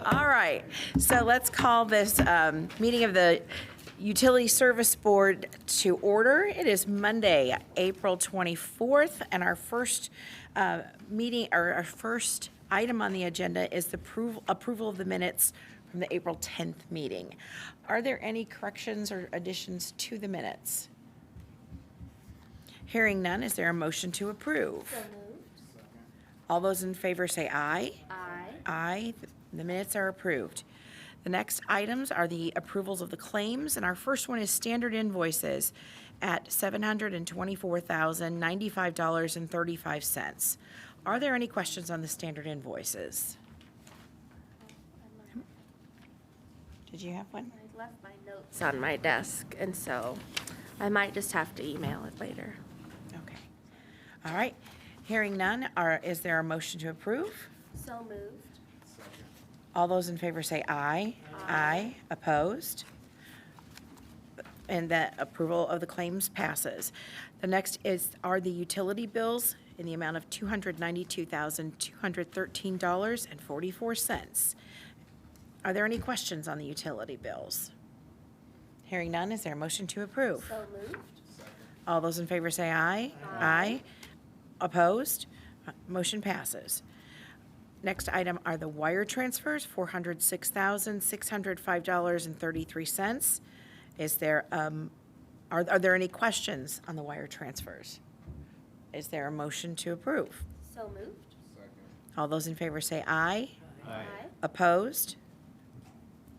All right, so let's call this meeting of the Utility Service Board to order. It is Monday, April 24th, and our first meeting, or our first item on the agenda is the approval of the minutes from the April 10th meeting. Are there any corrections or additions to the minutes? Hearing none, is there a motion to approve? So moved. All those in favor say aye. Aye. Aye. The minutes are approved. The next items are the approvals of the claims, and our first one is standard invoices at $724,095.35. Are there any questions on the standard invoices? Did you have one? I left my notes on my desk, and so I might just have to email it later. Okay. All right. Hearing none, is there a motion to approve? So moved. All those in favor say aye. Aye. Opposed? And the approval of the claims passes. The next are the utility bills in the amount of $292,213.44. Are there any questions on the utility bills? Hearing none, is there a motion to approve? So moved. All those in favor say aye. Aye. Opposed? Motion passes. Next item are the wire transfers, $406,605.33. Is there, are there any questions on the wire transfers? Is there a motion to approve? So moved. All those in favor say aye. Aye. Opposed?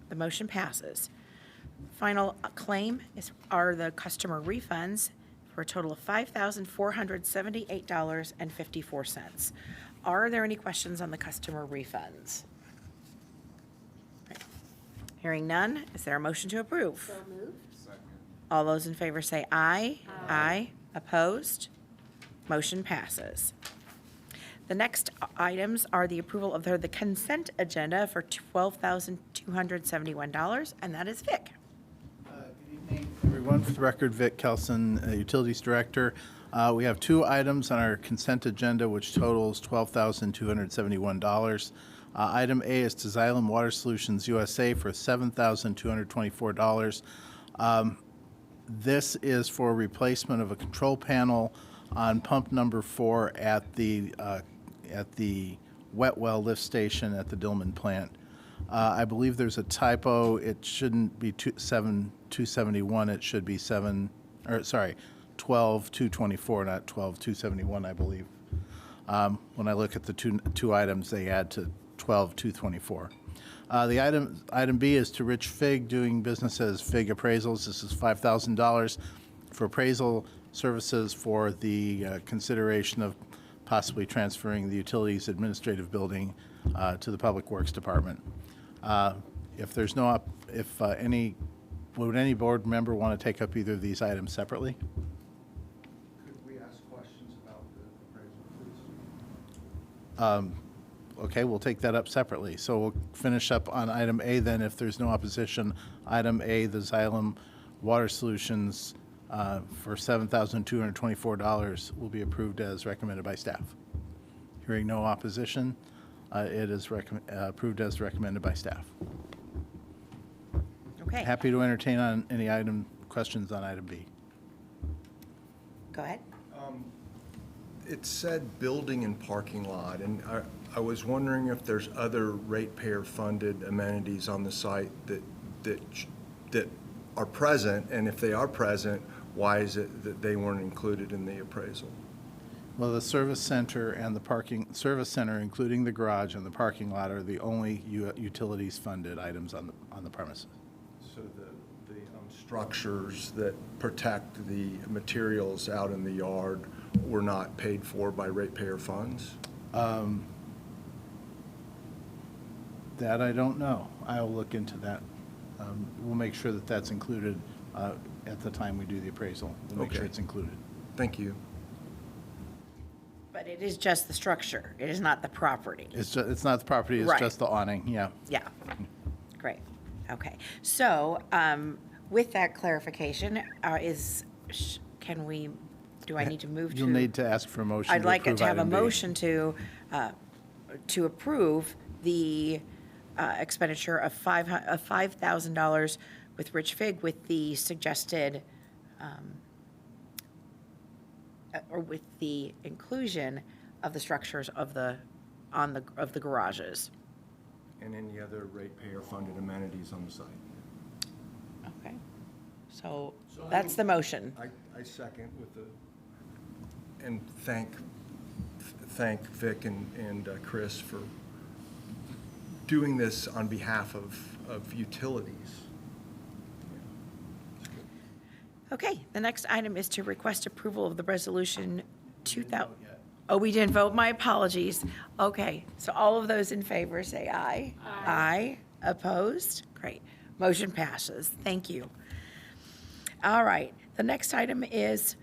The motion passes. Final claim are the customer refunds for a total of $5,478.54. Are there any questions on the customer refunds? Right. Hearing none, is there a motion to approve? So moved. All those in favor say aye. Aye. Opposed? Motion passes. The next items are the approval of the consent agenda for $12,271, and that is Vic. Good evening, everyone. For the record, Vic Kelson, Utilities Director. We have two items on our consent agenda, which totals $12,271. Item A is to Xylem Water Solutions USA for $7,224. This is for replacement of a control panel on pump number 4 at the wet well lift station at the Dillman plant. I believe there's a typo. It shouldn't be 271. It should be 12,224, not 12,271, I believe. When I look at the two items, they add to 12,224. The item B is to Rich Fig, doing business as Fig Appraisals. This is $5,000 for appraisal services for the consideration of possibly transferring the utilities administrative building to the Public Works Department. Would any board member want to take up either of these items separately? Could we ask questions about the appraisal, please? Okay, we'll take that up separately. So we'll finish up on item A then, if there's no opposition. Item A, the Xylem Water Solutions for $7,224 will be approved as recommended by staff. Hearing no opposition, it is approved as recommended by staff. Okay. Happy to entertain on any questions on item B. Go ahead. It said building and parking lot, and I was wondering if there's other ratepayer-funded amenities on the site that are present, and if they are present, why is it that they weren't included in the appraisal? Well, the service center and the service center, including the garage and the parking lot, are the only utilities-funded items on the premises. So the structures that protect the materials out in the yard were not paid for by ratepayer funds? That I don't know. I'll look into that. We'll make sure that that's included at the time we do the appraisal. We'll make sure Okay. it's included. Thank you. But it is just the structure. It is not the property. It's not the property, it's Right. just the awning, yeah. Yeah. Great. Okay. So with that clarification, do I need to move to? You'll need to ask for a motion. I'd like it approve to have a item B. motion to approve the expenditure of $5,000 with Rich Fig with the suggested, or with the inclusion of the structures of the garages. And any other ratepayer-funded amenities on the site. Okay. So that's the motion. I second with the, and thank Vic and Chris for doing this on behalf of utilities. Okay, the next item is to request approval of the resolution 2000. Oh, we didn't vote, my apologies. Okay, so all of those in favor say aye. Aye. Opposed? Great. Motion passes. Thank you. All right, the next item is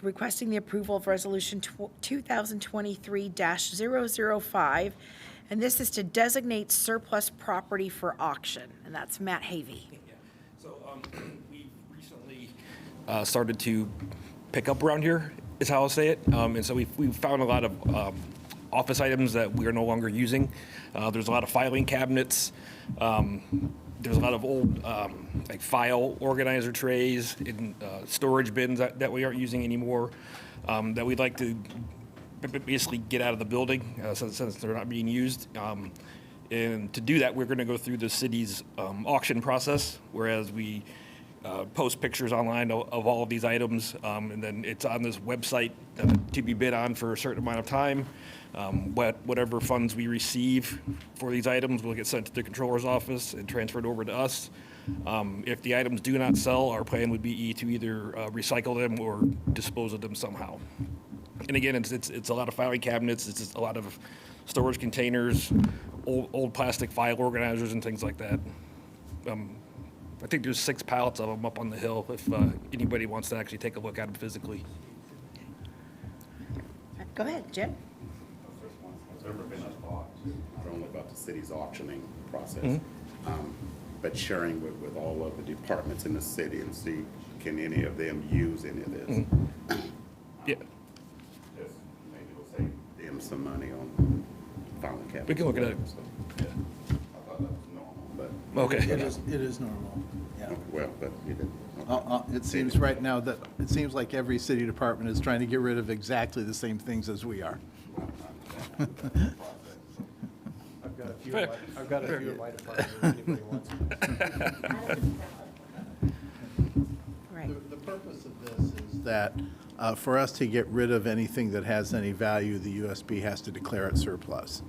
requesting the approval of resolution 2023-005, and this is to designate surplus property for auction, and that's Matt Havey. So we recently started to pick up around here, is how I'll say it. And so we've found a lot of office items that we are no longer using. There's a lot of filing cabinets. There's a lot of old like file organizer trays and storage bins that we aren't using anymore that we'd like to basically get out of the building since they're not being used. And to do that, we're going to go through the city's auction process, whereas we post pictures online of all of these items, and then it's on this website to be bid on for a certain amount of time. Whatever funds we receive for these items will get sent to the controller's office and transferred over to us. If the items do not sell, our plan would be to either recycle them or dispose of them somehow. And again, it's a lot of filing cabinets, it's just a lot of storage containers, old plastic file organizers and things like that. I think there's 6 pallets of them up on the hill if anybody wants to actually take a look at them physically. Go ahead, Jim. Has ever been a thought, not only about the city's auctioning process, but sharing with all of the departments in the city and see, can any of them use any of this? Yeah, Just maybe it'll save them some money on filing cabinets. we can look at it. So, I thought that was normal, but, Okay. It is normal, yeah. well, but you didn't. Okay. It seems right now that, it seems like every city department is trying to get rid of exactly the same things as we are. I've got a few in my department if anybody wants them. Right. The purpose of this is that for us to get rid of anything that has any value, the USB has to declare it surplus.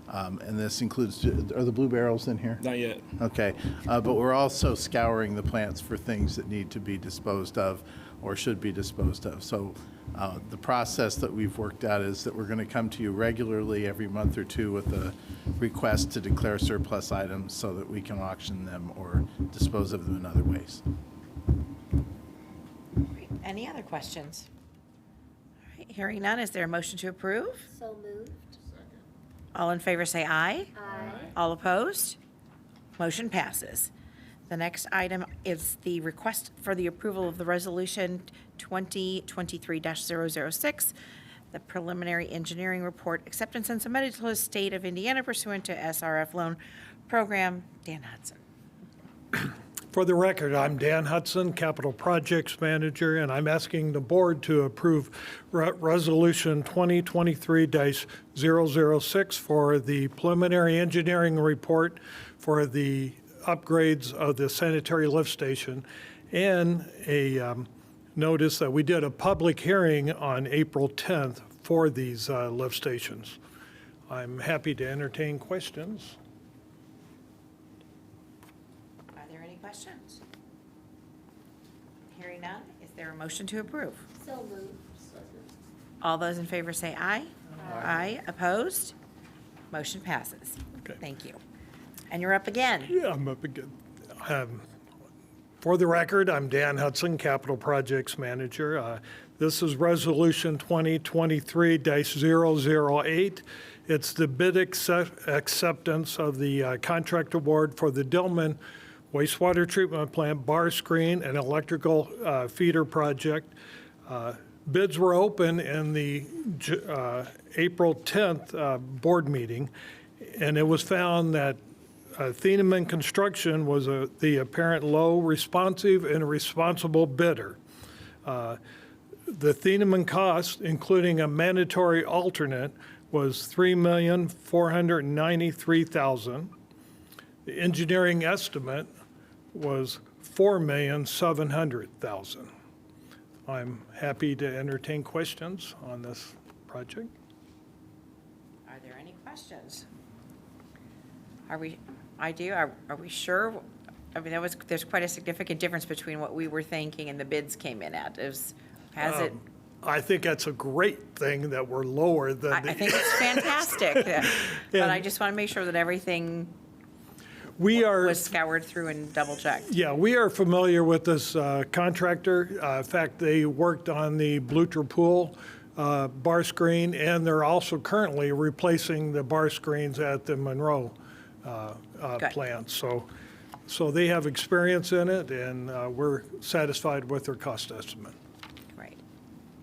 And this includes, are the blue barrels in here? Not yet. Okay, but we're also scouring the plants for things that need to be disposed of or should be disposed of. So the process that we've worked out is that we're going to come to you regularly every month or two with a request to declare surplus items so that we can auction them or dispose of them in other ways. Any other questions? All right, hearing none, is there a motion to approve? So moved. All in favor say aye. Aye. All opposed? Motion passes. The next item is the request for the approval of the resolution 2023-006, the preliminary engineering report acceptance and submitted to the state of Indiana pursuant to SRF loan program. Dan Hudson. For the record, I'm Dan Hudson, Capital Projects Manager, and I'm asking the board to approve Resolution 2023-006 for the preliminary engineering report for the upgrades of the sanitary lift station, and a notice that we did a public hearing on April 10th for these lift stations. I'm happy to entertain questions. Are there any questions? Hearing none, is there a motion to approve? So moved. All those in favor say aye. Aye. Opposed? Motion passes. Okay. Thank you. And you're up again. Yeah, I'm up again. For the record, I'm Dan Hudson, Capital Projects Manager. This is Resolution 2023-008. It's the bid acceptance of the contract award for the Dillman wastewater treatment plant bar screen and electrical feeder project. Bids were open in the April 10th board meeting, and it was found that Thieneman Construction was the apparent low, responsive, and responsible bidder. The Thieneman cost, including a mandatory alternate, was $3,493,000. The engineering estimate was $4,700,000. I'm happy to entertain questions on this project. Are there any questions? Are we sure? I mean, there's quite a significant difference between what we were thinking and the bids came in at. Has it? I think that's a great thing that we're lower than I think it's fantastic. But I just want to make sure that everything we are. was scoured through and double checked. Yeah, we are familiar with this contractor. In fact, they worked on the Blucher Pool bar screen, and they're also currently replacing the bar screens at the Monroe Good. plant. So they have experience in it, and we're satisfied with their cost estimate. Right.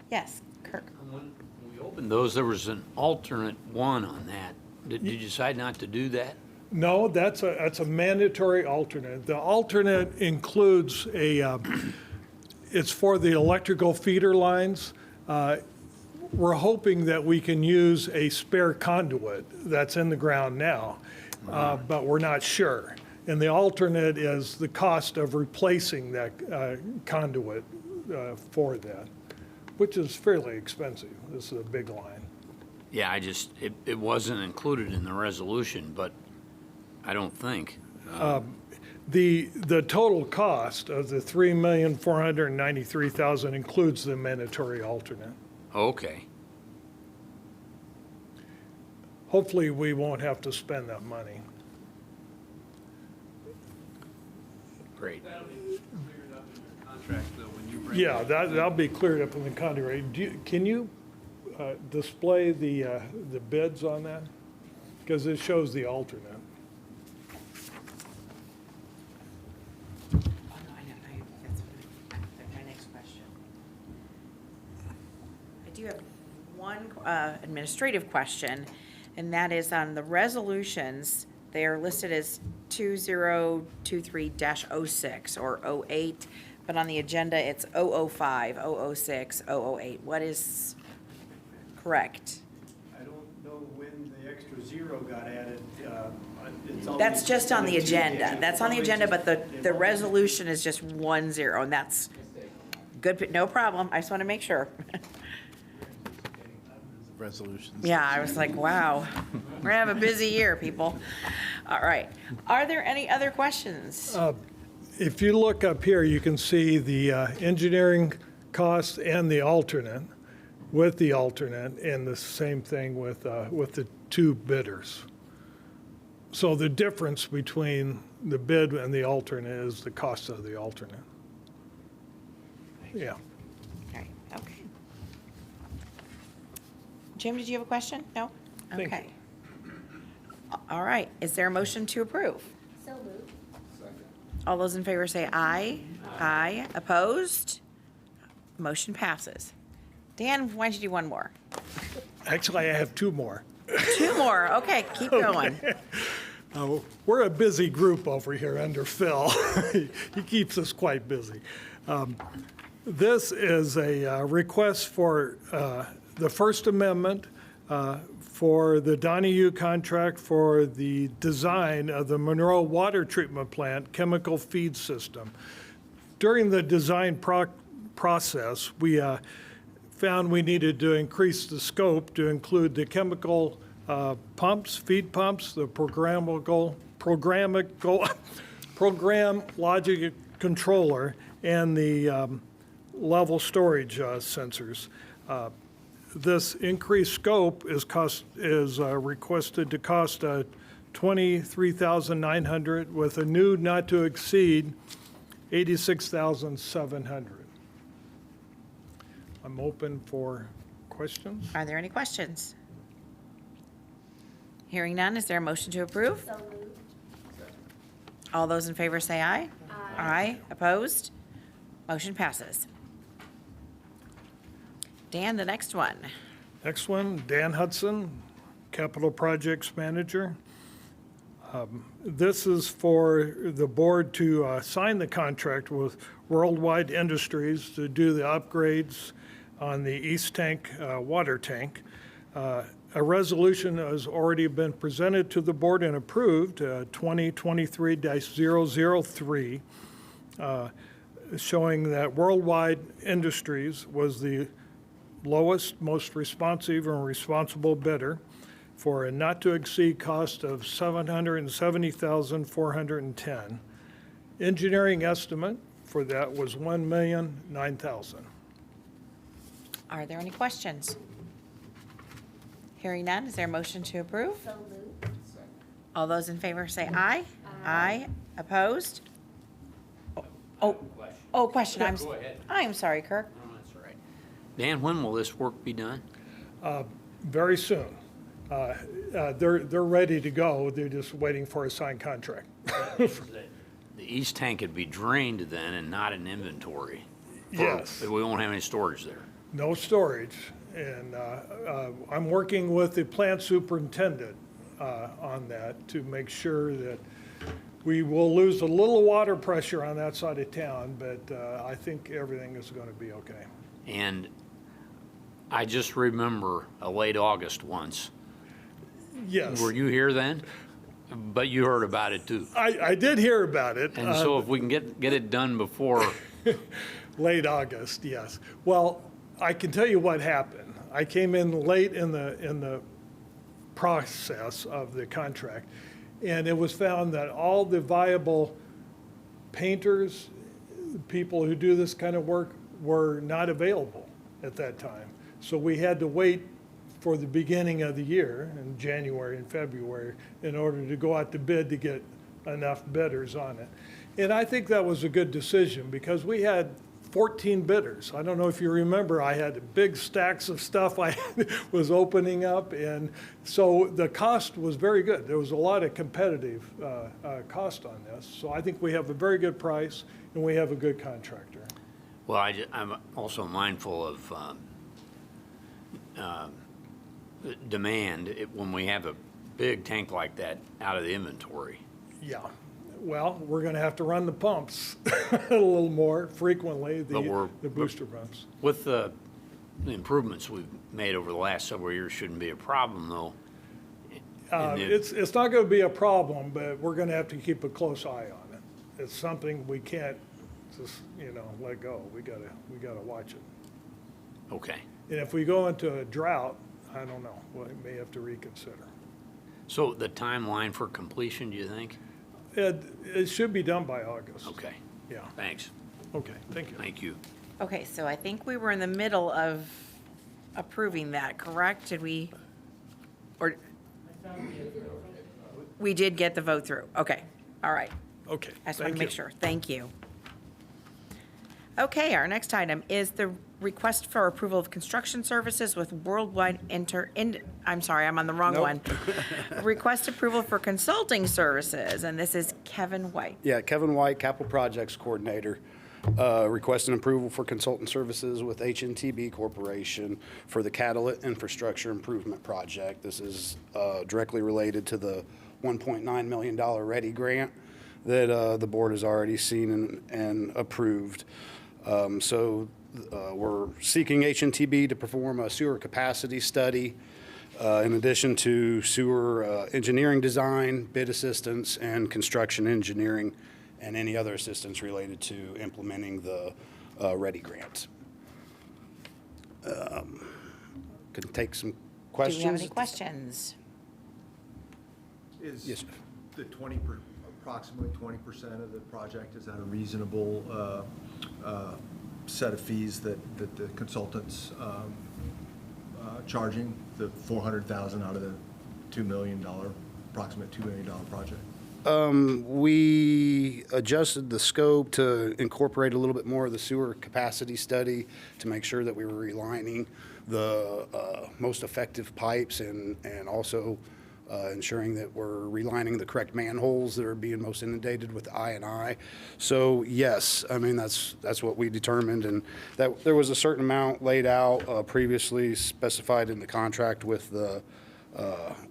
Yes, Kirk. When we opened those, there was an alternate one on that. Did you decide not to do that? No, that's a mandatory alternate. The alternate includes it's for the electrical feeder lines. We're hoping that we can use a spare conduit that's in the ground now, but we're not sure. And the alternate is the cost of replacing that conduit for that, which is fairly expensive. This is a big line. Yeah, it wasn't included in the resolution, but I don't think. The total cost of the $3,493,000 includes the mandatory alternate. Okay. Hopefully, we won't have to spend that money. Great. Yeah, that'll be cleared up in the contract. Can you display the bids on that? Because it shows the alternate. Oh, no, I know. That's my next question. I do have one administrative question, and that is on the resolutions. They are listed as 2023-06 or 08, but on the agenda, it's 005, 006, 008. What is correct? I don't know when the extra zero got added. That's just on the agenda. That's on the agenda, but the resolution is just 10, and that's good, no problem. I just want to make sure. Resolutions. Yeah, I was like, wow, we're gonna have a busy year, people. All right. Are there any other questions? If you look up here, you can see the engineering cost and the alternate, with the alternate, and the same thing with the two bidders. So the difference between the bid and the alternate is the cost of the alternate. Yeah. All right, okay. Jim, did you have a question? No? Thank Okay. All right, is there a motion to approve? So moved. All those in favor say aye. Aye. Opposed? Motion passes. Dan, why don't you do one more? Actually, I have two more. Two more, okay, keep going. We're a busy group over here under Phil. He keeps us quite busy. This is a request for the First Amendment for the Donahue contract for the design of the Monroe Water Treatment Plant chemical feed system. During the design process, we found we needed to increase the scope to include the chemical pumps, feed pumps, the program logic controller, and the level storage sensors. This increased scope is requested to cost $23,900 with a new not to exceed $86,700. I'm open for questions. Are there any questions? Hearing none, is there a motion to approve? So moved. All those in favor say aye. Aye. Aye. Opposed? Motion passes. Dan, the next one. Next one, Dan Hudson, Capital Projects Manager. This is for the board to sign the contract with Worldwide Industries to do the upgrades on the East Tank water tank. A resolution has already been presented to the board and approved, 2023-003, showing that Worldwide Industries was the lowest, most responsive and responsible bidder for a not-to-exceed cost of $770,410. Engineering estimate for that was $1,009,000. Are there any questions? Hearing none, is there a motion to approve? All those in favor say aye. Aye. Opposed? Oh, question. Go ahead. I'm sorry, Kirk. No, that's all right. Dan, when will this work be done? Very soon. They're ready to go. They're just waiting for a signed contract. The east tank would be drained then and not an inventory? Yes. We won't have any storage there? No storage. And I'm working with the plant superintendent on that to make sure that we will lose a little water pressure on that side of town, but I think everything is going to be okay. And I just remember a late August once. Yes. Were you here then? But you heard about it too. I did hear about it. And so if we can get it done before, Late August, yes. Well, I can tell you what happened. I came in late in the process of the contract, and it was found that all the viable painters, people who do this kind of work, were not available at that time. So we had to wait for the beginning of the year, in January and February, in order to go out to bid to get enough bidders on it. And I think that was a good decision, because we had 14 bidders. I don't know if you remember, I had big stacks of stuff I was opening up, and so the cost was very good. There was a lot of competitive cost on this. So I think we have a very good price, and we have a good contractor. well, I'm also mindful of demand when we have a big tank like that out of the inventory. Yeah. Well, we're going to have to run the pumps a little more frequently, the booster pumps. With the improvements we've made over the last several years, shouldn't be a problem though. It's not going to be a problem, but we're going to have to keep a close eye on it. It's something we can't just, let go. We got to watch it. Okay. And if we go into a drought, I don't know, we may have to reconsider. So the timeline for completion, do you think? It should be done by August. Okay, Yeah. thanks. Okay, thank you. Thank you. Okay, so I think we were in the middle of approving that, correct? Did we? Or? We did get the vote through. Okay, all right. Okay, I just want thank to make you. sure. Thank you. Okay, our next item is the request for approval of construction services with Worldwide I'm sorry, I'm on the wrong one. Request approval for consulting services, and this is Kevin White. Yeah, Kevin White, Capital Projects Coordinator, requesting approval for consultant services with HNTB Corporation for the Catalyst Infrastructure Improvement Project. This is directly related to the $1.9 million READY grant that the board has already seen and approved. We're seeking HNTB to perform a sewer capacity study in addition to sewer engineering design, bid assistance, and construction engineering, and any other assistance related to implementing the READY grant. Can take some questions. Do we have any questions? Is Yes, sir. the approximately 20% of the project, is that a reasonable set of fees that the consultants charging, the $400,000 out of the approximate $2 million project? We adjusted the scope to incorporate a little bit more of the sewer capacity study to make sure that we were relining the most effective pipes and also ensuring that we're relining the correct manholes that are being most inundated with I&I. So yes, I mean, that's what we determined, and that there was a certain amount laid out previously specified in the contract with the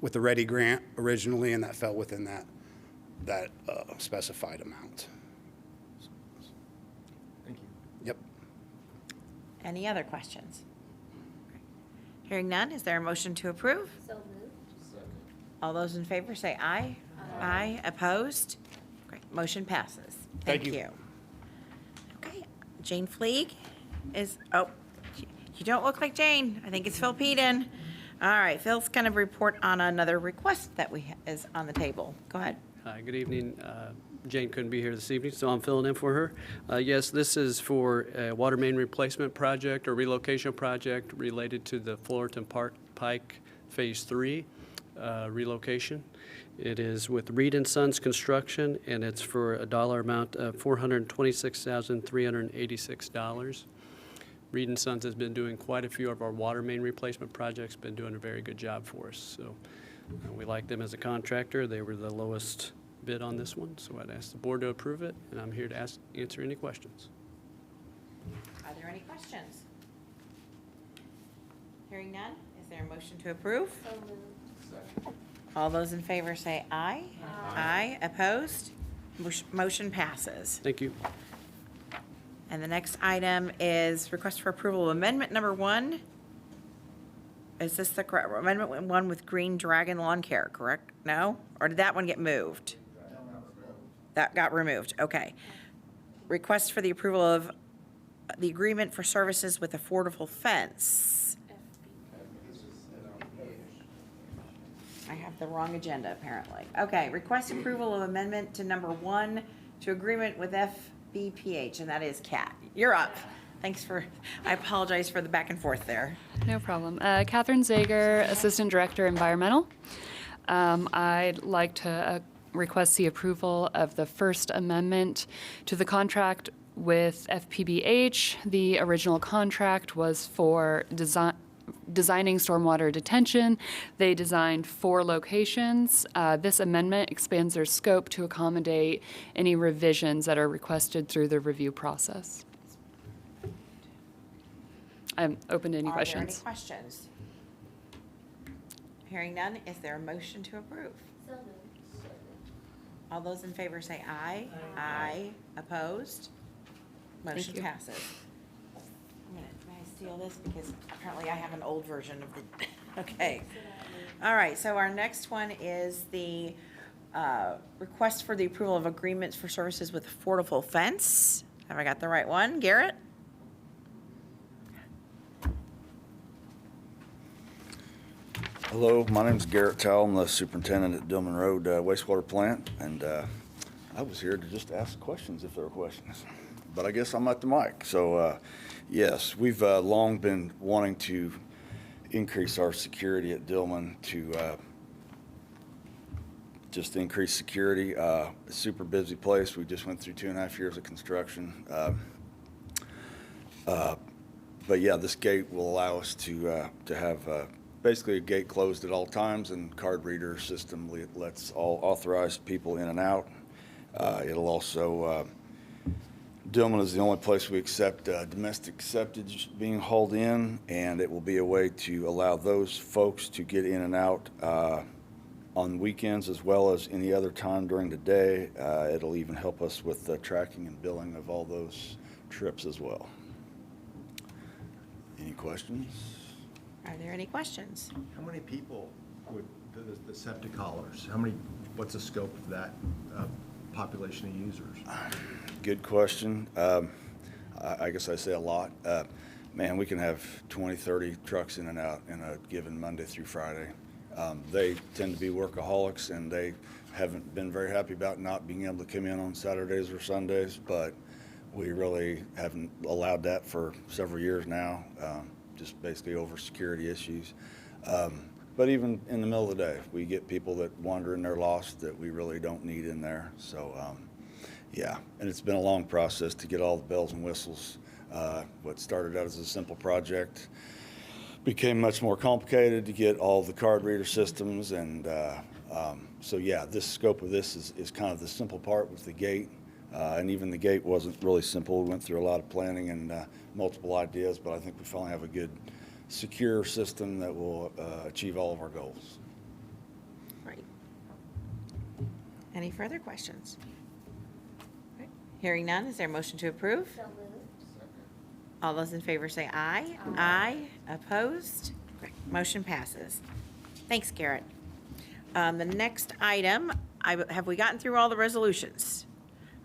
READY grant originally, and that fell within that specified amount. Thank you. Yep. Any other questions? Hearing none, is there a motion to approve? So moved. All those in favor say aye. Aye. Opposed? Great, motion passes. Thank Thank you. you. Okay, Jane Fleeg is, oh, you don't look like Jane. I think it's Phil Peden. All right, Phil's going to report on another request that is on the table. Go ahead. Hi, good evening. Jane couldn't be here this evening, so I'm filling in for her. Yes, this is for a water main replacement project or relocation project related to the Fullerton Park Pike Phase 3 relocation. It is with Reed and Sons Construction, and it's for a dollar amount of $426,386. Reed and Sons has been doing quite a few of our water main replacement projects, been doing a very good job for us. So we like them as a contractor. They were the lowest bid on this one, so I'd ask the board to approve it, and I'm here to answer any questions. Are there any questions? Hearing none, is there a motion to approve? So moved. All those in favor say aye. Aye. Opposed? Motion passes. Thank you. And the next item is request for approval of amendment number 1. Is this the correct, amendment 1 with Green Dragon Lawn Care, correct? No? Or did that one get moved? That got removed, okay. Request for the approval of the agreement for services with Affordable Fence. I have the wrong agenda, apparently. Okay, request approval of amendment to number 1 to agreement with FBPH, and that is Kat. You're up. Thanks for, I apologize for the back and forth there. No problem. Catherine Zager, Assistant Director, Environmental. I'd like to request the approval of the first amendment to the contract with FPBH. The original contract was for designing stormwater detention. They designed 4 locations. This amendment expands their scope to accommodate any revisions that are requested through the review process. I'm open to any questions. Are there any questions? Hearing none, is there a motion to approve? So moved. All those in favor say aye. Aye. Opposed? Motion you. passes. May I steal this because apparently I have an old version of the, okay. All right, so our next one is the request for the approval of agreements for services with Affordable Fence. Have I got the right one? Garrett? Hello, my name's Garrett Towle. I'm the superintendent at Dillman Road wastewater plant, and I was here to just ask questions if there were questions. But I guess I'm at the mic. So, yes, we've long been wanting to increase our security at Dillman to just increase security. A super busy place. We just went through 2.5 years of construction. But yeah, this gate will allow us to have basically a gate closed at all times, and card reader system lets all authorized people in and out. It'll also, Dillman is the only place we accept domestic septage being hauled in, and it will be a way to allow those folks to get in and out on weekends as well as any other time during the day. It'll even help us with the tracking and billing of all those trips as well. Any questions? Are there any questions? How many people would, the septic haulers, what's the scope of that population of users? Good question. I guess I say a lot. Man, we can have 20, 30 trucks in and out in a given Monday through Friday. They tend to be workaholics, and they haven't been very happy about not being able to come in on Saturdays or Sundays, but we really haven't allowed that for several years now, just basically over security issues. But even in the middle of the day, we get people that wander in there lost that we really don't need in there. So, yeah, and it's been a long process to get all the bells and whistles. What started out as a simple project became much more complicated to get all the card reader systems. And so, yeah, this scope of this is kind of the simple part with the gate. And even the gate wasn't really simple. We went through a lot of planning and multiple ideas, but I think we finally have a good, secure system that will achieve all of our goals. Right. Any further questions? Okay. Hearing none, is there a motion to approve? All those in favor say aye. Aye. Opposed? Great. Motion passes. Thanks, Garrett. The next item, have we gotten through all the resolutions?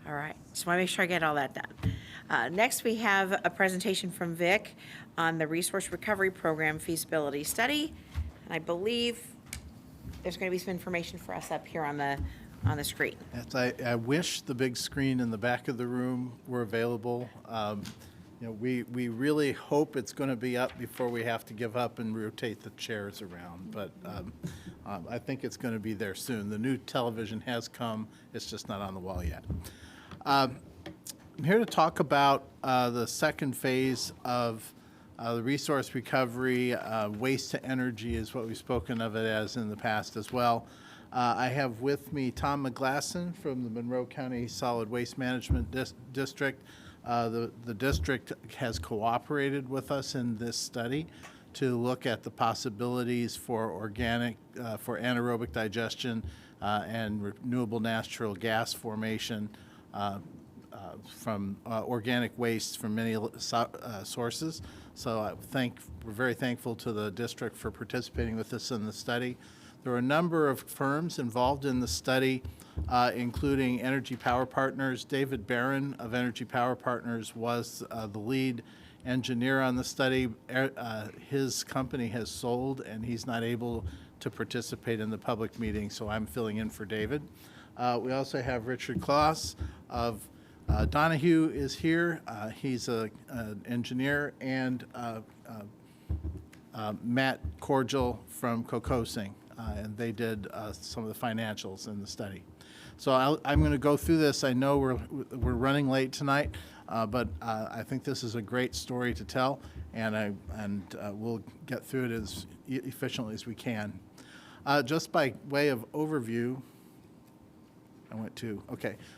All right, just want to make sure I get all that done. Next, we have a presentation from Vic on the Resource Recovery Program feasibility study. And I believe there's going to be some information for us up here on the screen. Yes, I wish the big screen in the back of the room were available. We really hope it's going to be up before we have to give up and rotate the chairs around, but I think it's going to be there soon. The new television has come, it's just not on the wall yet. I'm here to talk about the second phase of the resource recovery. Waste to energy is what we've spoken of it as in the past as well. I have with me Tom McGlasson from the Monroe County Solid Waste Management District. The district has cooperated with us in this study to look at the possibilities for for anaerobic digestion and renewable natural gas formation from organic waste from many sources. So we're very thankful to the district for participating with us in the study. There are a number of firms involved in the study, including Energy Power Partners. David Barron of Energy Power Partners was the lead engineer on the study. His company has sold, and he's not able to participate in the public meeting, so I'm filling in for David. We also have Richard Kloss of Donahue is here. He's an engineer, and Matt Cordial from Kokosing. And they did some of the financials in the study. So I'm going to go through this. I know we're running late tonight, but I think this is a great story to tell, and we'll get through it as efficiently as we can. Just by way of overview,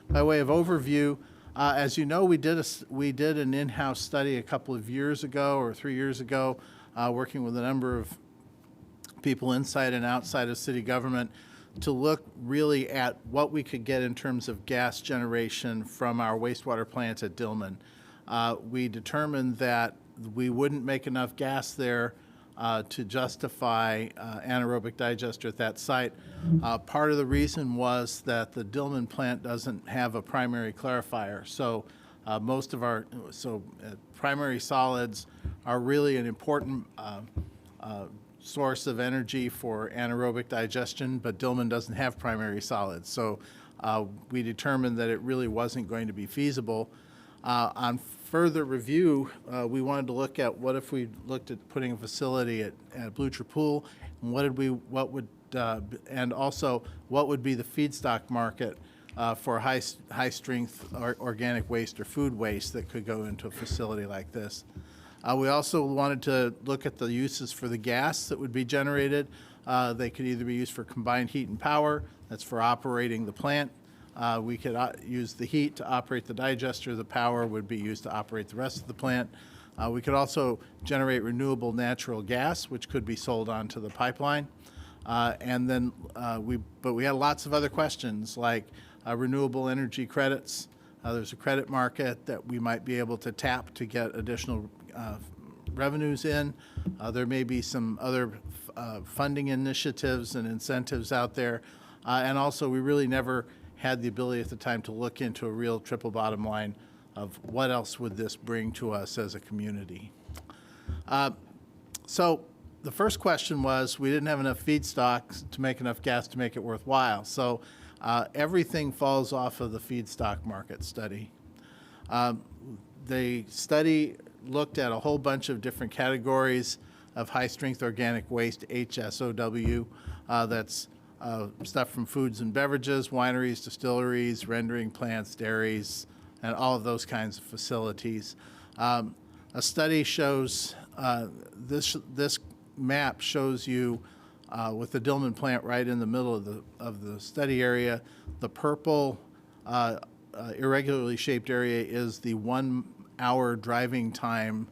by way of overview, as you know, we did an in-house study a couple of years ago or 3 years ago, working with a number of people inside and outside of city government to look really at what we could get in terms of gas generation from our wastewater plant at Dillman. We determined that we wouldn't make enough gas there to justify anaerobic digester at that site. Part of the reason was that the Dillman plant doesn't have a primary clarifier. So most of our primary solids are really an important source of energy for anaerobic digestion, but Dillman doesn't have primary solids. So we determined that it really wasn't going to be feasible. On further review, we wanted to look at what if we looked at putting a facility at Blucher Pool, and and also what would be the feedstock market for high strength organic waste or food waste that could go into a facility like this. We also wanted to look at the uses for the gas that would be generated. They could either be used for combined heat and power, that's for operating the plant. We could use the heat to operate the digester. The power would be used to operate the rest of the plant. We could also generate renewable natural gas, which could be sold onto the pipeline. But we had lots of other questions like renewable energy credits. There's a credit market that we might be able to tap to get additional revenues in. There may be some other funding initiatives and incentives out there. And also, we really never had the ability at the time to look into a real triple bottom line of what else would this bring to us as a community. So the first question was, we didn't have enough feedstock to make enough gas to make it worthwhile. So everything falls off of the feedstock market study. The study looked at a whole bunch of different categories of high-strength organic waste, HSOW. That's stuff from foods and beverages, wineries, distilleries, rendering plants, dairies, and all of those kinds of facilities. A study shows, this map shows you with the Dillman plant right in the middle of the study area. The purple irregularly shaped area is the 1 hour driving time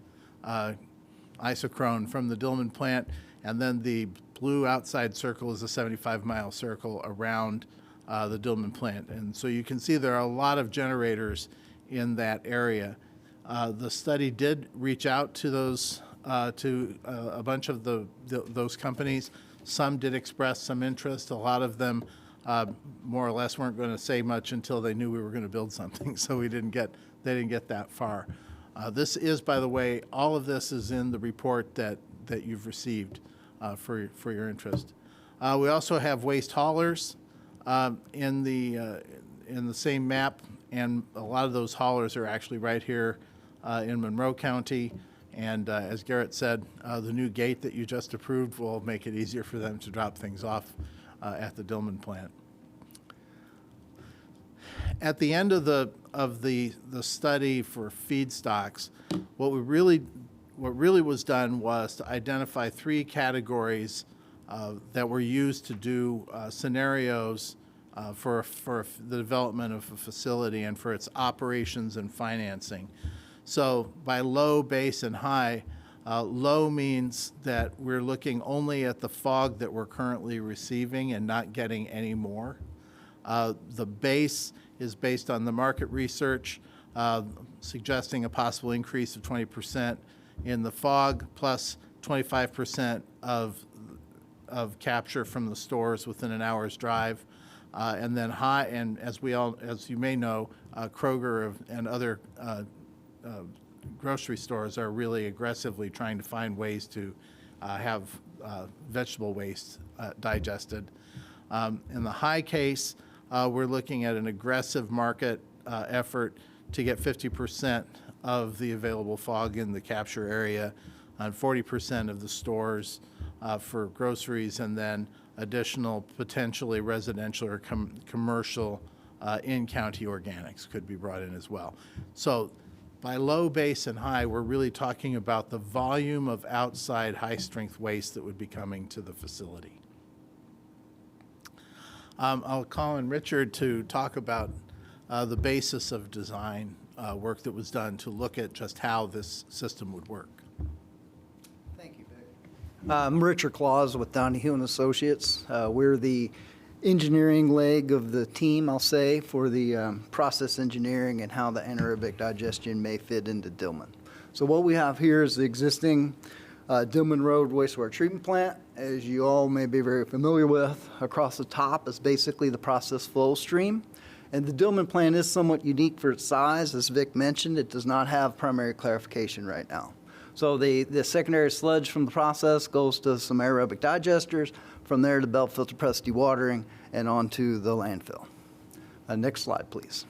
isochrone from the Dillman plant, and then the blue outside circle is a 75-mile circle around the Dillman plant. And so you can see there are a lot of generators in that area. The study did reach out to those to a bunch of those companies. Some did express some interest. A lot of them more or less weren't going to say much until they knew we were going to build something. So they didn't get that far. This is, by the way, all of this is in the report that you've received for your interest. We also have waste haulers in the same map, and a lot of those haulers are actually right here in Monroe County. And as Garrett said, the new gate that you just approved will make it easier for them to drop things off at the Dillman plant. At the end of the study for feedstocks, what really was done was to identify 3 categories that were used to do scenarios for the development of a facility and for its operations and financing. So by low, base, and high, low means that we're looking only at the fog that we're currently receiving and not getting any more. The base is based on the market research, suggesting a possible increase of 20% in the fog, plus 25% of capture from the stores within an hour's drive. And then high, and as you may know, Kroger and other grocery stores are really aggressively trying to find ways to have vegetable waste digested. In the high case, we're looking at an aggressive market effort to get 50% of the available fog in the capture area on 40% of the stores for groceries, and then additional potentially residential or commercial in-county organics could be brought in as well. So by low, base, and high, we're really talking about the volume of outside high-strength waste that would be coming to the facility. I'll call on Richard to talk about the basis of design work that was done to look at just how this system would work. Thank you, Vic. I'm Richard Claus with Donahue & Associates. We're the engineering leg of the team, I'll say, for the process engineering and how the anaerobic digestion may fit into Dillman. So what we have here is the existing Dillman Road wastewater treatment plant. As you all may be very familiar with, across the top is basically the process flow stream. And the Dillman plant is somewhat unique for its size. As Vic mentioned, it does not have primary clarification right now. So the secondary sludge from the process goes to some aerobic digesters, from there to belt filter press dewatering, and onto the landfill. Next slide, please.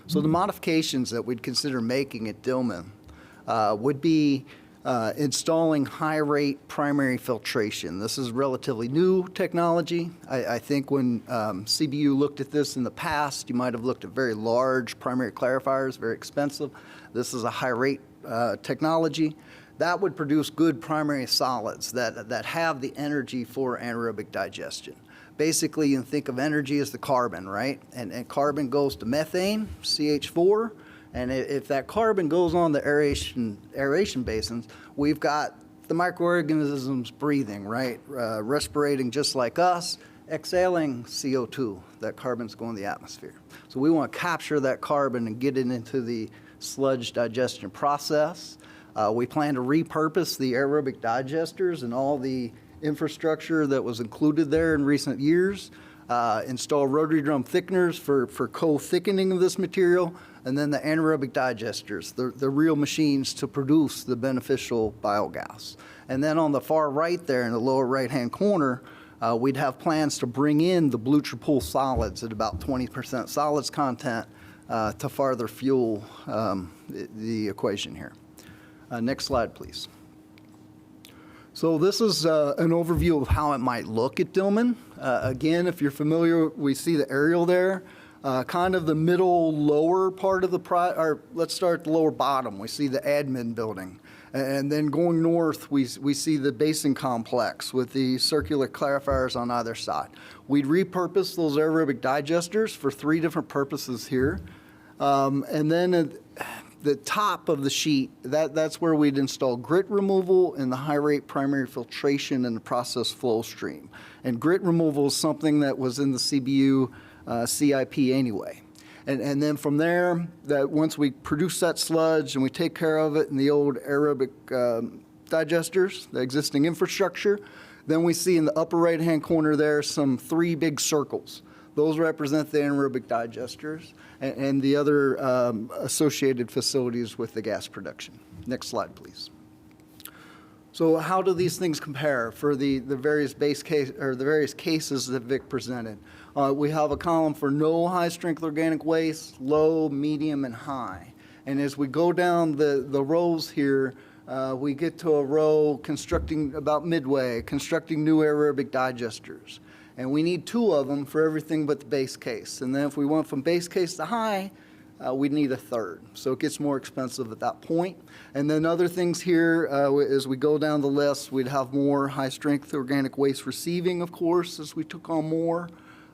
So the modifications that we'd consider making at Dillman would be installing high-rate primary filtration. This is relatively new technology. I think when CBU looked at this in the past, you might have looked at very large primary clarifiers, very expensive. This is a high-rate technology that would produce good primary solids that have the energy for anaerobic digestion. Basically, you can think of energy as the carbon, right? And carbon goes to methane, CH4, and if that carbon goes on the aeration basins, we've got the microorganisms breathing, right? Respirating just like us, exhaling CO2. That carbon's going to the atmosphere. So we want to capture that carbon and get it into the sludge digestion process. We plan to repurpose the aerobic digesters and all the infrastructure that was included there in recent years, install rotary drum thickeners for co-thickening of this material, and then the anaerobic digesters, the real machines to produce the beneficial biogas. And then on the far right there in the lower right-hand corner, we'd have plans to bring in the Blucher-Pool solids at about 20% solids content to farther fuel the equation here. Next slide, please. So this is an overview of how it might look at Dillman. Again, if you're familiar, we see the aerial there. Kind of the middle lower part of the, or let's start at the lower bottom. We see the admin building. And then going north, we see the basin complex with the circular clarifiers on either side. We'd repurpose those aerobic digesters for 3 different purposes here. And then the top of the sheet, that's where we'd install grit removal and the high rate primary filtration and the process flow stream. And grit removal is something that was in the CBU CIP anyway. And then from there, that once we produce that sludge and we take care of it in the old aerobic digesters, the existing infrastructure, then we see in the upper right-hand corner there some 3 big circles. Those represent the anaerobic digesters and the other associated facilities with the gas production. Next slide, please. So how do these things compare for the various base case or the various cases that Vic presented? We have a column for no high-strength organic waste, low, medium, and high. And as we go down the rows here, we get to a row constructing about midway, constructing new aerobic digesters. And we need 2 of them for everything but the base case. And then if we went from base case to high, we'd need a 3rd. So it gets more expensive at that point. And then other things here, as we go down the list, we'd have more high-strength organic waste receiving, of course, as we took on more.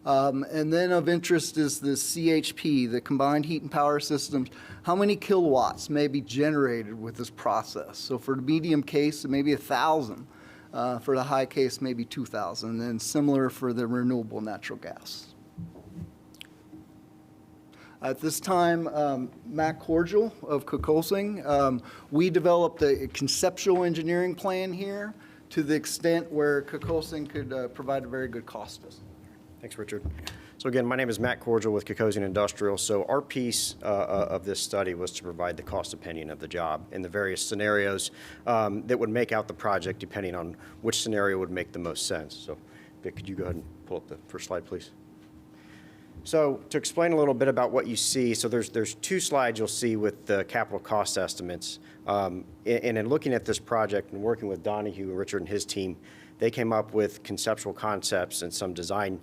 And then of interest is the CHP, the combined heat and power systems. How many kilowatts may be generated with this process? So for the medium case, it may be 1,000. For the high case, maybe 2,000, and similar for the renewable natural gas. At this time, Matt Cordial of Kokosing, we developed a conceptual engineering plan here to the extent where Kokosing could provide a very good cost estimate. Thanks, Richard. So again, my name is Matt Cordial with Kokosing Industrial. So our piece of this study was to provide the cost opinion of the job and the various scenarios that would make out the project depending on which scenario would make the most sense. So Vic, could you go ahead and pull up the first slide, please? So to explain a little bit about what you see, so there's 2 slides you'll see with the capital cost estimates. And in looking at this project and working with Donahue and Richard and his team, they came up with conceptual concepts and some design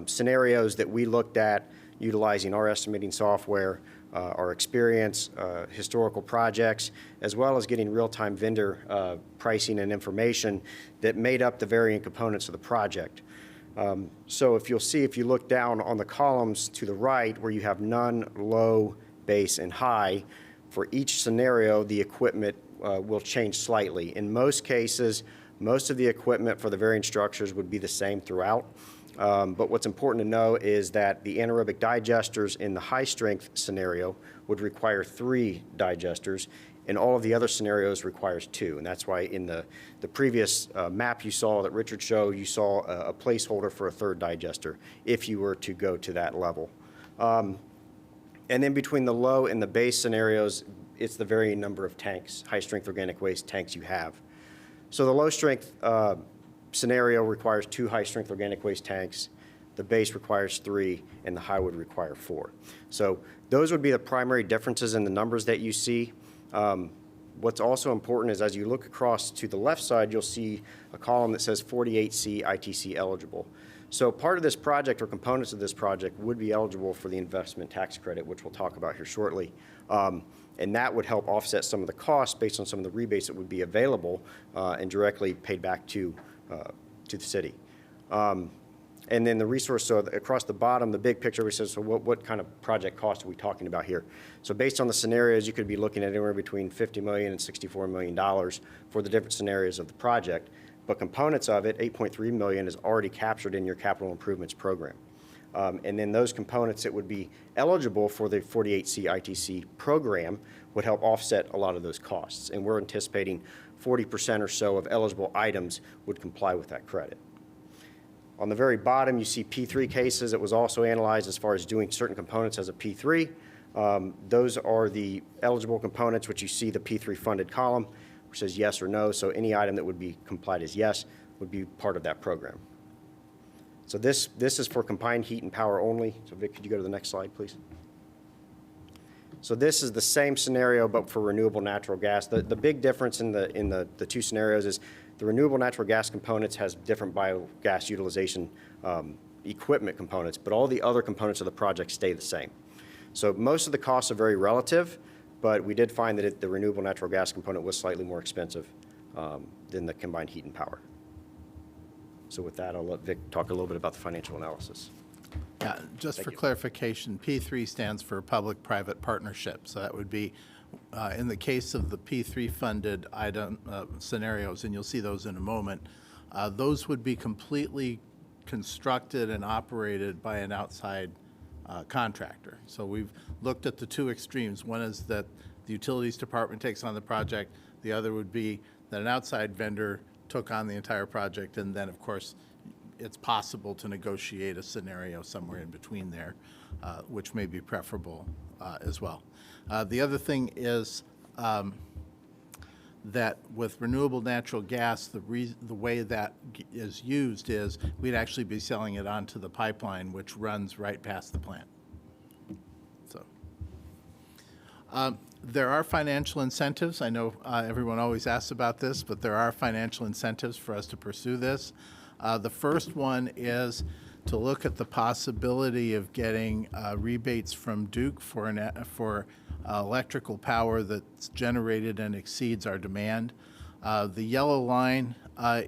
scenarios that we looked at utilizing our estimating software, our experience, historical projects, as well as getting real-time vendor pricing and information that made up the varying components of the project. So if you'll see, if you look down on the columns to the right where you have none, low, base, and high, for each scenario, the equipment will change slightly. In most cases, most of the equipment for the varying structures would be the same throughout. But what's important to know is that the anaerobic digesters in the high-strength scenario would require 3 digesters, and all of the other scenarios requires 2. And that's why in the previous map you saw that Richard showed, you saw a placeholder for a 3rd digester if you were to go to that level. And then between the low and the base scenarios, it's the varying number of tanks, high-strength organic waste tanks you have. So the low-strength scenario requires 2 high-strength organic waste tanks, the base requires 3, and the high would require 4. So those would be the primary differences in the numbers that you see. What's also important is as you look across to the left side, you'll see a column that says 48C ITC eligible. So part of this project or components of this project would be eligible for the investment tax credit, which we'll talk about here shortly. And that would help offset some of the costs based on some of the rebates that would be available and directly paid back to the city. And then the resource, so across the bottom, the big picture, we said, so what kind of project cost are we talking about here? So based on the scenarios, you could be looking at anywhere between $50 million and $64 million for the different scenarios of the project. But components of it, $8.3 million, is already captured in your capital improvements program. And then those components that would be eligible for the 48C ITC program would help offset a lot of those costs. And we're anticipating 40% or so of eligible items would comply with that credit. On the very bottom, you see P3 cases. It was also analyzed as far as doing certain components as a P3. Those are the eligible components, which you see the P3 funded column, which says yes or no. So any item that would be complied as yes would be part of that program. So this is for combined heat and power only. So Vic, could you go to the next slide, please? So this is the same scenario, but for renewable natural gas. The big difference in the 2 scenarios is the renewable natural gas components has different biogas utilization equipment components, but all the other components of the project stay the same. So most of the costs are very relative, but we did find that the renewable natural gas component was slightly more expensive than the combined heat and power. So with that, I'll let Vic talk a little bit about the financial analysis. Yeah, just for clarification, P3 stands for public-private partnership. So that would be In the case of the P3 funded item scenarios, and you'll see those in a moment, those would be completely constructed and operated by an outside contractor. So we've looked at the two extremes. One is that the utilities department takes on the project. The other would be that an outside vendor took on the entire project, and then, of course, it's possible to negotiate a scenario somewhere in between there, which may be preferable as well. The other thing is that with renewable natural gas, the way that is used is we'd actually be selling it onto the pipeline, which runs right past the plant. So there are financial incentives. I know everyone always asks about this, but there are financial incentives for us to pursue this. The first one is to look at the possibility of getting rebates from Duke for electrical power that's generated and exceeds our demand. The yellow line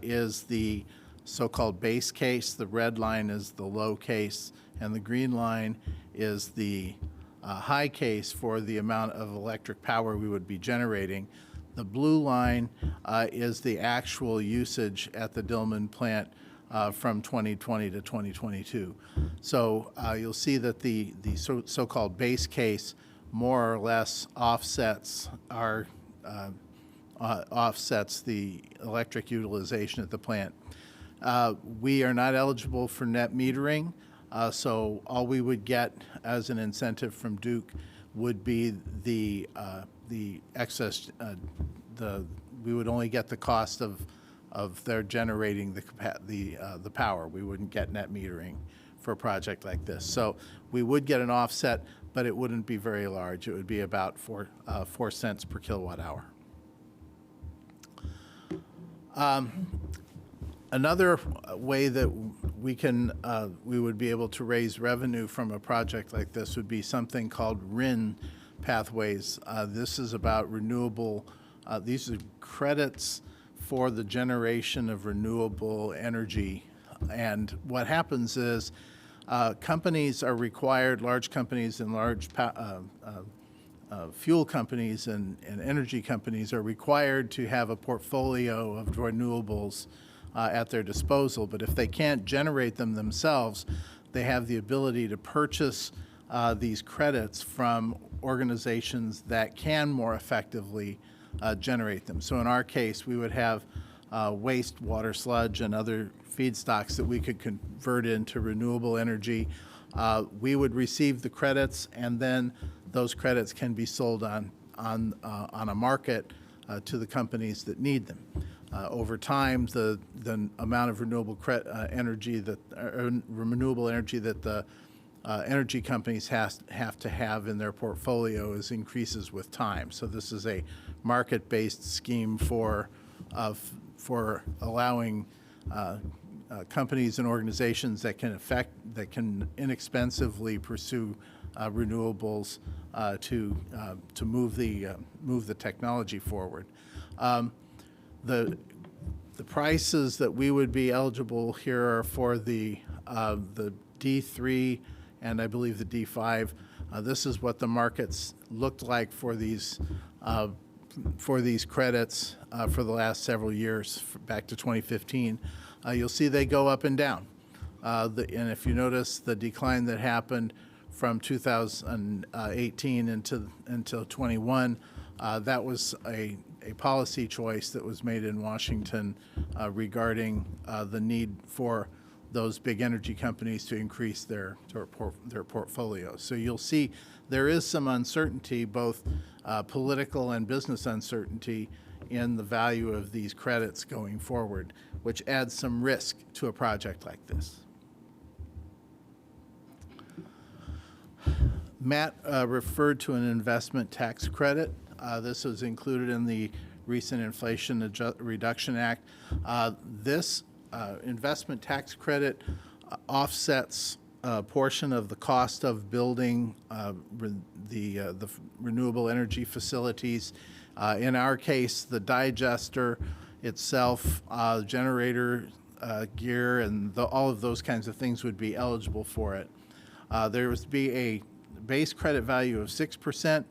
is the so-called base case, the red line is the low case, and the green line is the high case for the amount of electric power we would be generating. The blue line is the actual usage at the Dillman plant from 2020 to 2022. So you'll see that the so-called base case more or less offsets the electric utilization at the plant. We are not eligible for net metering, so all we would get as an incentive from Duke would be the excess. We would only get the cost of their generating the power. We wouldn't get net metering for a project like this. So we would get an offset, but it wouldn't be very large. It would be about 4 cents per kilowatt hour. Another way that we would be able to raise revenue from a project like this would be something called RIN pathways. This is about renewable. These are credits for the generation of renewable energy. And what happens is companies are required, large companies and large fuel companies and energy companies are required to have a portfolio of renewables at their disposal. But if they can't generate them themselves, they have the ability to purchase these credits from organizations that can more effectively generate them. So in our case, we would have waste, water, sludge, and other feedstocks that we could convert into renewable energy. We would receive the credits, and then those credits can be sold on a market to the companies that need them. Over time, the amount of renewable energy that the energy companies have to have in their portfolio increases with time. So this is a market-based scheme for allowing companies and organizations that can inexpensively pursue renewables to move the technology forward. The prices that we would be eligible here are for the D3 and I believe the D5. This is what the markets looked like for these credits for the last several years, back to 2015. You'll see they go up and down. And if you notice the decline that happened from 2018 until 21, that was a policy choice that was made in Washington regarding the need for those big energy companies to increase their portfolios. So you'll see there is some uncertainty, both political and business uncertainty, in the value of these credits going forward, which adds some risk to a project like this. Matt referred to an investment tax credit. This was included in the recent Inflation Reduction Act. This investment tax credit offsets a portion of the cost of building the renewable energy facilities. In our case, the digester itself, generator gear, and all of those kinds of things would be eligible for it. There would be a base credit value of 6%,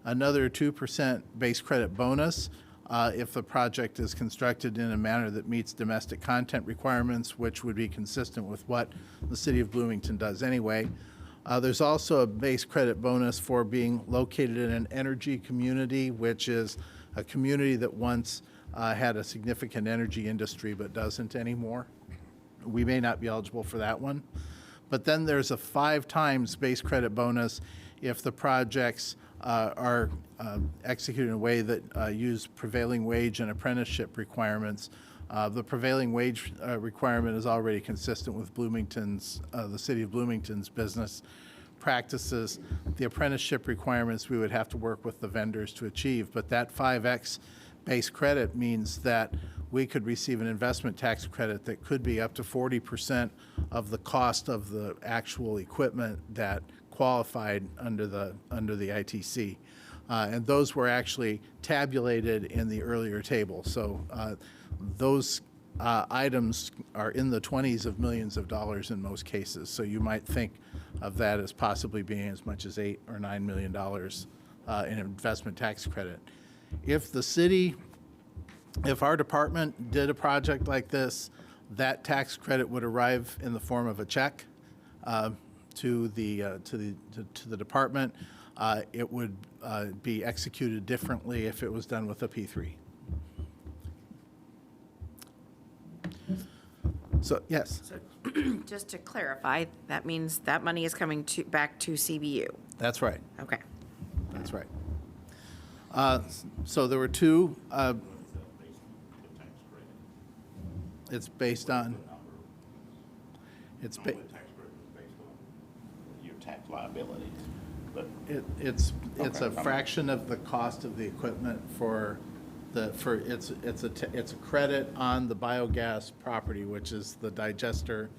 another 2% base credit bonus if the project is constructed in a manner that meets domestic content requirements, which would be consistent with what the city of Bloomington does anyway. There's also a base credit bonus for being located in an energy community, which is a community that once had a significant energy industry but doesn't anymore. We may not be eligible for that one. But then there's a 5 times base credit bonus if the projects are executed in a way that use prevailing wage and apprenticeship requirements. The prevailing wage requirement is already consistent with Bloomington's, the city of Bloomington's business practices. The apprenticeship requirements we would have to work with the vendors to achieve, but that 5X base credit means that we could receive an investment tax credit that could be up to 40% of the cost of the actual equipment that qualified under the ITC. And those were actually tabulated in the earlier table. So those items are in the 20s of millions of dollars in most cases. So you might think of that as possibly being as much as $8 or $9 million in investment tax credit. If the city, if our department did a project like this, that tax credit would arrive in the form of a check to the department. It would be executed differently if it was done with a P3. So, yes. So just to clarify, that means that money is coming back to CBU. That's right. Okay. That's right. So there were 2. It's based on. It's your tax liabilities, but it's Okay. a fraction of the cost of the equipment it's a credit on the biogas property, which is the digester,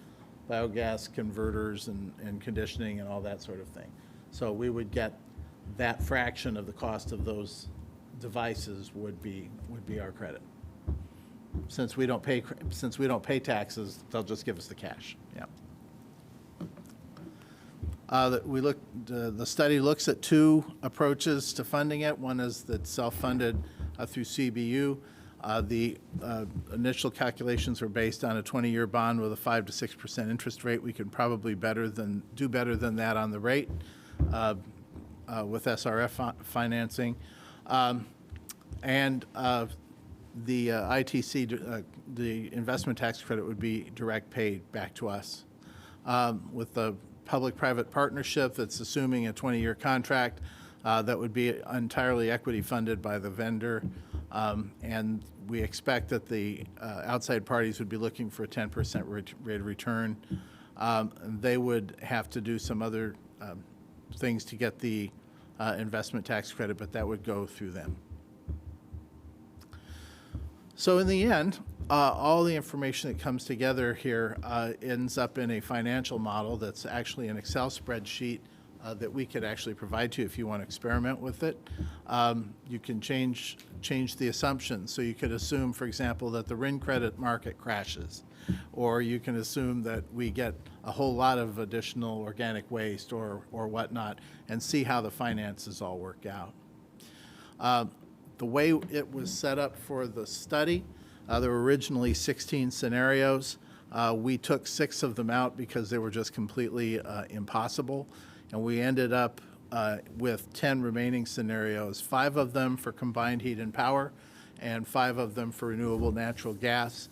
biogas converters and conditioning and all that sort of thing. So we would get that fraction of the cost of those devices would be our credit. Since we don't pay taxes, they'll just give us the cash. Yeah. The study looks at 2 approaches to funding it. One is that's self-funded through CBU. The initial calculations were based on a 20-year bond with a 5 to 6% interest rate. We could probably do better than that on the rate with SRF financing. And the ITC, the investment tax credit, would be direct paid back to us. With the public-private partnership that's assuming a 20-year contract, that would be entirely equity funded by the vendor. And we expect that the outside parties would be looking for a 10% rate of return. They would have to do some other things to get the investment tax credit, but that would go through them. So in the end, all the information that comes together here ends up in a financial model that's actually an Excel spreadsheet that we could actually provide to you if you want to experiment with it. You can change the assumptions. So you could assume, for example, that the RIN credit market crashes, or you can assume that we get a whole lot of additional organic waste or whatnot, and see how the finances all work out. The way it was set up for the study, there were originally 16 scenarios. We took 6 of them out because they were just completely impossible. And we ended up with 10 remaining scenarios, 5 of them for combined heat and power, and 5 of them for renewable natural gas.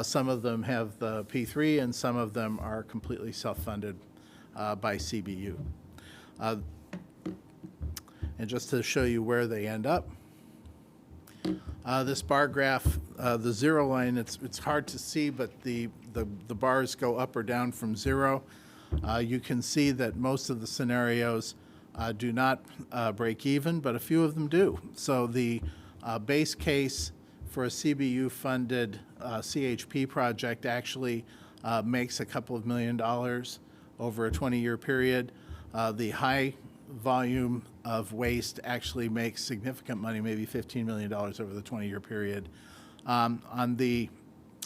Some of them have the P3, and some of them are completely self-funded by CBU. And just to show you where they end up, this bar graph, the 0 line, it's hard to see, but the bars go up or down from 0. You can see that most of the scenarios do not break even, but a few of them do. So the base case for a CBU-funded CHP project actually makes a couple of $1 million over a 20-year period. The high volume of waste actually makes significant money, maybe $15 million over the 20-year period. On the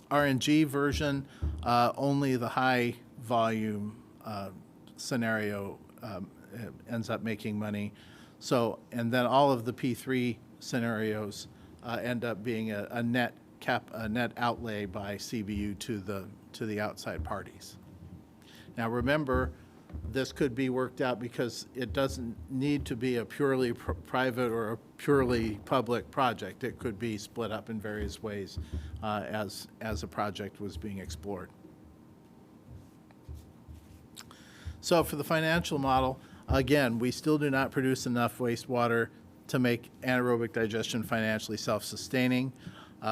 RNG version, only the high volume scenario ends up making money. So, and then all of the P3 scenarios end up being a net outlay by CBU to the outside parties. Now, remember, this could be worked out because it doesn't need to be a purely private or a purely public project. It could be split up in various ways as a project was being explored. So for the financial model, again, we still do not produce enough wastewater to make anaerobic digestion financially self-sustaining.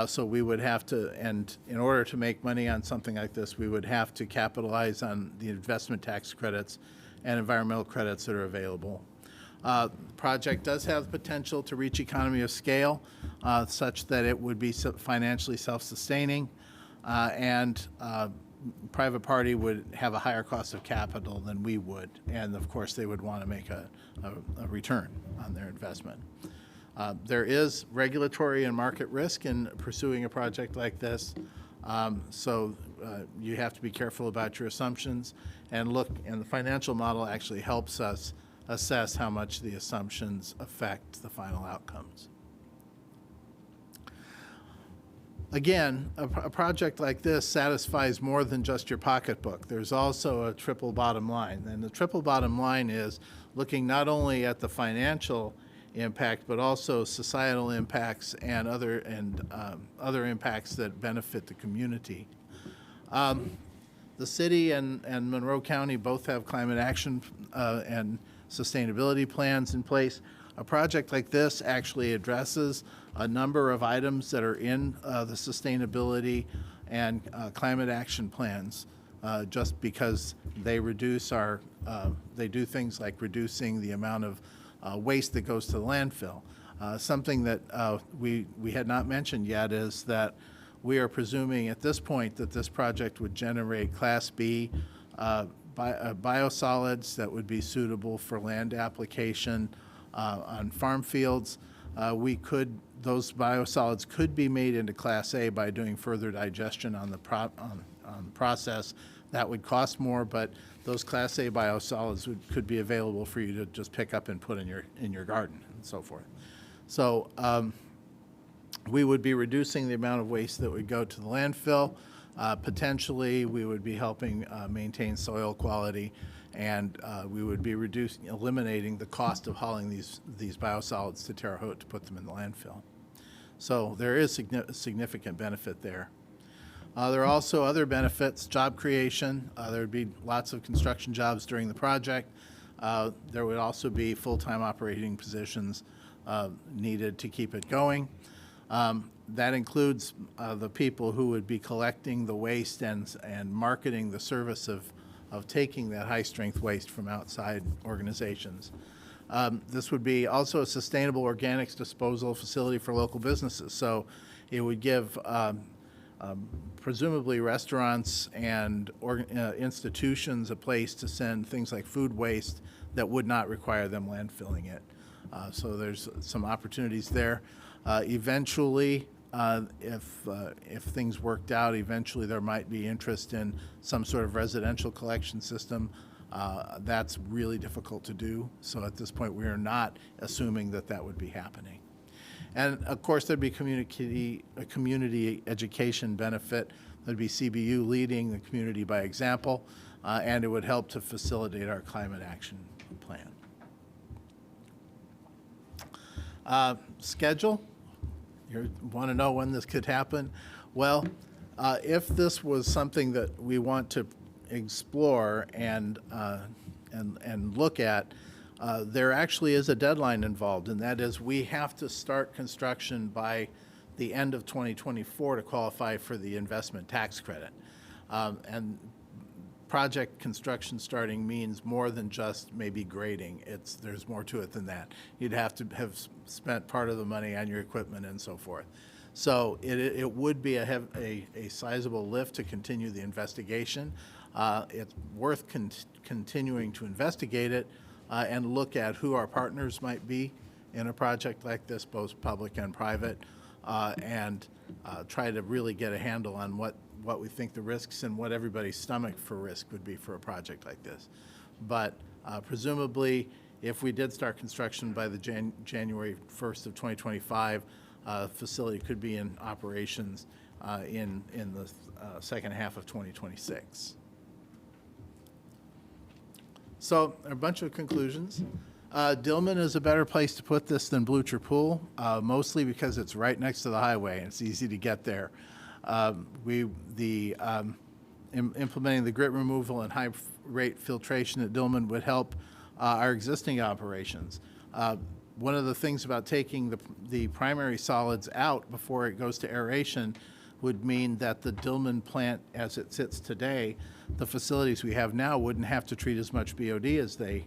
So we would have to, and in order to make money on something like this, we would have to capitalize on the investment tax credits and environmental credits that are available. The project does have the potential to reach economy of scale such that it would be financially self-sustaining, and private party would have a higher cost of capital than we would, and of course they would want to make a return on their investment. There is regulatory and market risk in pursuing a project like this, so you have to be careful about your assumptions and look, and the financial model actually helps us assess how much the assumptions affect the final outcomes. Again, a project like this satisfies more than just your pocketbook. There's also a triple bottom line, and the triple bottom line is looking not only at the financial impact, but also societal impacts and other impacts that benefit the community. The city and Monroe County both have climate action and sustainability plans in place. A project like this actually addresses a number of items that are in the sustainability and climate action plans, just because they reduce they do things like reducing the amount of waste that goes to the landfill. Something that we had not mentioned yet is that we are presuming at this point that this project would generate Class B biosolids that would be suitable for land application on farm fields. Those biosolids could be made into Class A by doing further digestion on the process. That would cost more, but those Class A biosolids could be available for you to just pick up and put in your garden and so forth. So we would be reducing the amount of waste that would go to the landfill. Potentially, we would be helping maintain soil quality, and we would be eliminating the cost of hauling these biosolids to Terre Haute to put them in the landfill. So there is significant benefit there. There are also other benefits, job creation. There would be lots of construction jobs during the project. There would also be full-time operating positions needed to keep it going. That includes the people who would be collecting the waste and marketing the service of taking that high-strength waste from outside organizations. This would be also a sustainable organics disposal facility for local businesses. So it would give presumably restaurants and institutions a place to send things like food waste that would not require them landfilling it. So there's some opportunities there. Eventually, if things worked out, eventually there might be interest in some sort of residential collection system. That's really difficult to do. So at this point, we are not assuming that that would be happening. And of course, there'd be a community education benefit. There'd be CBU leading the community by example, and it would help to facilitate our climate action plan. Schedule. You want to know when this could happen? Well, if this was something that we want to explore and look at, there actually is a deadline involved, and that is we have to start construction by the end of 2024 to qualify for the investment tax credit. And project construction starting means more than just maybe grading. There's more to it than that. You'd have to have spent part of the money on your equipment and so forth. So it would be a sizable lift to continue the investigation. It's worth continuing to investigate it and look at who our partners might be in a project like this, both public and private, and try to really get a handle on what we think the risks and what everybody's stomach for risk would be for a project like this. But presumably, if we did start construction by the January 1st of 2025, facility could be in operations in the second half of 2026. So a bunch of conclusions. Dillman is a better place to put this than Blucher Pool, mostly because it's right next to the highway and it's easy to get there. Implementing the grit removal and high rate filtration at Dillman would help our existing operations. One of the things about taking the primary solids out before it goes to aeration would mean that the Dillman plant, as it sits today, the facilities we have now wouldn't have to treat as much BOD as they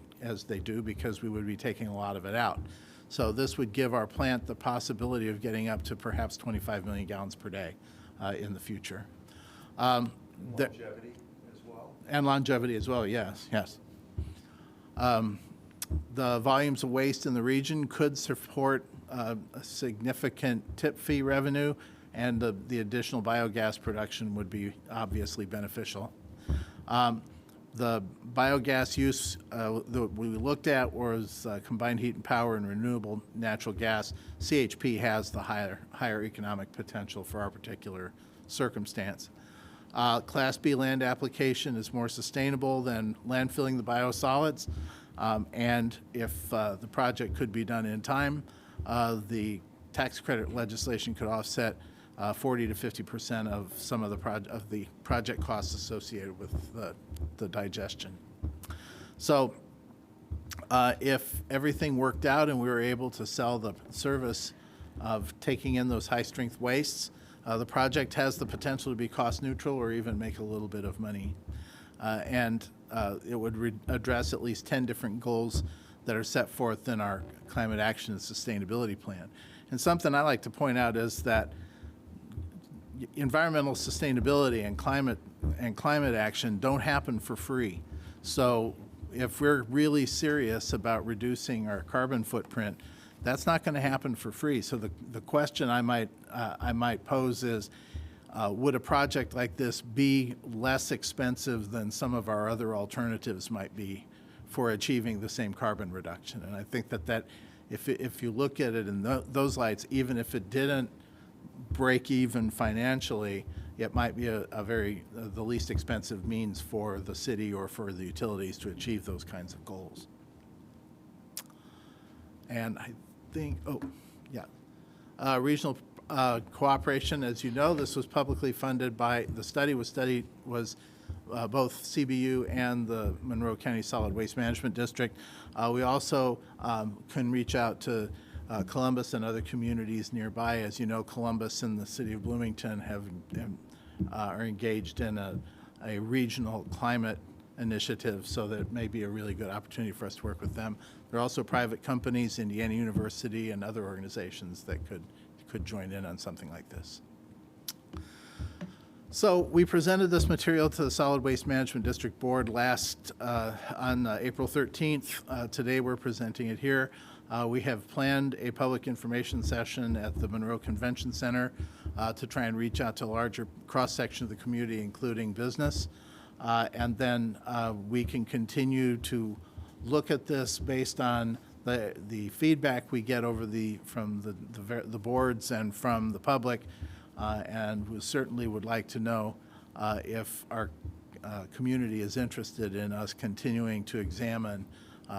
do, because we would be taking a lot of it out. So this would give our plant the possibility of getting up to perhaps 25 million gallons per day in the future. Longevity as well? And longevity as well, yes. The volumes of waste in the region could support a significant tip fee revenue, and the additional biogas production would be obviously beneficial. The biogas use that we looked at was combined heat and power and renewable natural gas. CHP has the higher economic potential for our particular circumstance. Class B land application is more sustainable than landfilling the biosolids, and if the project could be done in time, the tax credit legislation could offset 40 to 50% of some of the project costs associated with the digestion. So if everything worked out and we were able to sell the service of taking in those high-strength wastes, the project has the potential to be cost neutral or even make a little bit of money. And it would address at least 10 different goals that are set forth in our climate action and sustainability plan. And something I like to point out is that environmental sustainability and climate action don't happen for free. So if we're really serious about reducing our carbon footprint, that's not going to happen for free. So the question I might pose is, would a project like this be less expensive than some of our other alternatives might be for achieving the same carbon reduction? And I think that if you look at it in those lights, even if it didn't break even financially, it might be the least expensive means for the city or for the utilities to achieve those kinds of goals. And I think, regional cooperation, as you know, this was publicly funded by, the study was both CBU and the Monroe County Solid Waste Management District. We also can reach out to Columbus and other communities nearby. As you know, Columbus and the city of Bloomington are engaged in a regional climate initiative, so that it may be a really good opportunity for us to work with them. There are also private companies, Indiana University and other organizations that could join in on something like this. So we presented this material to the Solid Waste Management District Board on April 13th. Today we're presenting it here. We have planned a public information session at the Monroe Convention Center to try and reach out to a larger cross-section of the community, including business. And then we can continue to look at this based on the feedback we get from the boards and from the public, and we certainly would like to know if our community is interested in us continuing to examine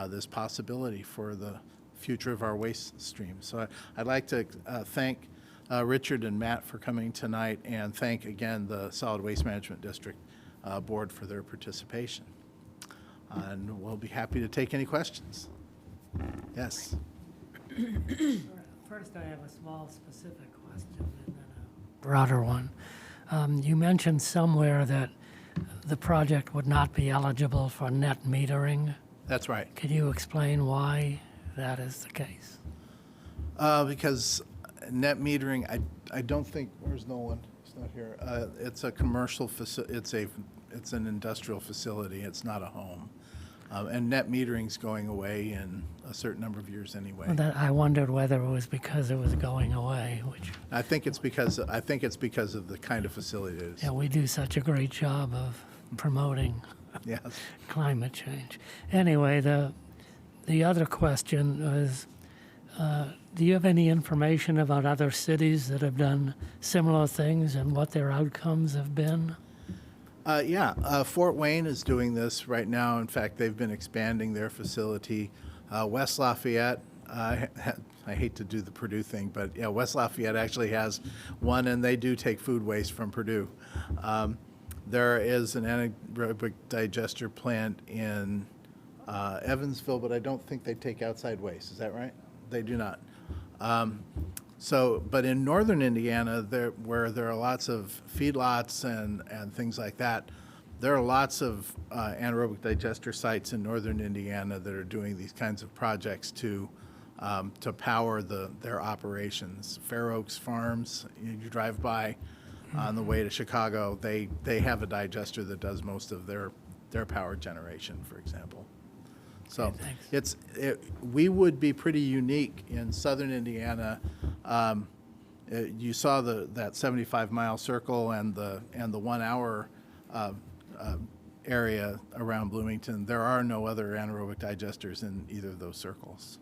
this possibility for the future of our waste stream. So I'd like to thank Richard and Matt for coming tonight, and thank again the Solid Waste Management District Board for their participation. And we'll be happy to take any questions. Yes. First, I have a small specific question and then a broader one. You mentioned somewhere that the project would not be eligible for net metering. That's right. Could you explain why that is the case? Because net metering, I don't think, where's Nolan? He's not here. It's a commercial facility. It's an industrial facility. It's not a home. And net metering's going away in a certain number of years anyway. Well, I wondered whether it was because it was going away, which. I think it's because of the kind of facility it is. Yeah, we do such a great job of promoting yes. climate change. Anyway, the the other question is, do you have any information about other cities that have done similar things and what their outcomes have been? Fort Wayne is doing this right now. In fact, they've been expanding their facility. West Lafayette, I hate to do the Purdue thing, but yeah, West Lafayette actually has one, and they do take food waste from Purdue. There is an anaerobic digester plant in Evansville, but I don't think they take outside waste. Is that right? They do not. But in northern Indiana, where there are lots of feedlots and things like that, there are lots of anaerobic digester sites in northern Indiana that are doing these kinds of projects to power their operations. Fair Oaks Farms, you drive by on the way to Chicago, they have a digester that does most of their power generation, for example. So we would be pretty unique in southern Indiana. You saw that 75-mile circle and the 1 hour area around Bloomington. There are no other anaerobic digesters in either of those circles.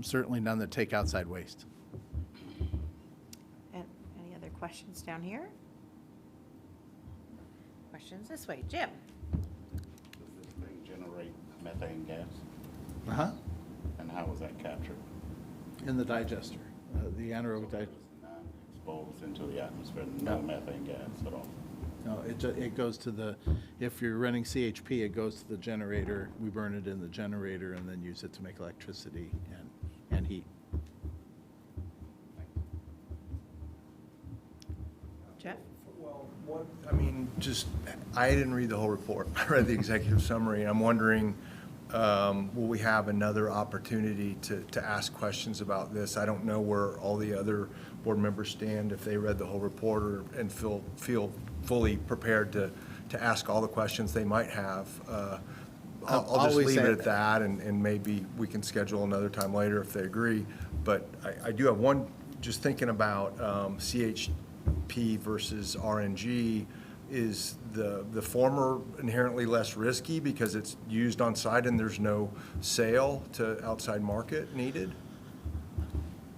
Certainly none that take outside waste. And any other questions down here? Questions this way. Jim? Does this thing generate methane gas? Uh-huh. And how is that captured? In the digester, the anaerobic digester. Exposed into the atmosphere, no methane gas at all. No, it goes to if you're running CHP, it goes to the generator. We burn it in the generator and then use it to make electricity and heat. Jeff? Well, I didn't read the whole report. I read the executive summary, and I'm wondering, will we have another opportunity to ask questions about this? I don't know where all the other board members stand, if they read the whole report and feel fully prepared to ask all the questions they might have. I'll just leave it at that, and maybe we can schedule another time later if they agree. But I do have one, just thinking about CHP versus RNG. Is the former inherently less risky because it's used on site and there's no sale to outside market needed?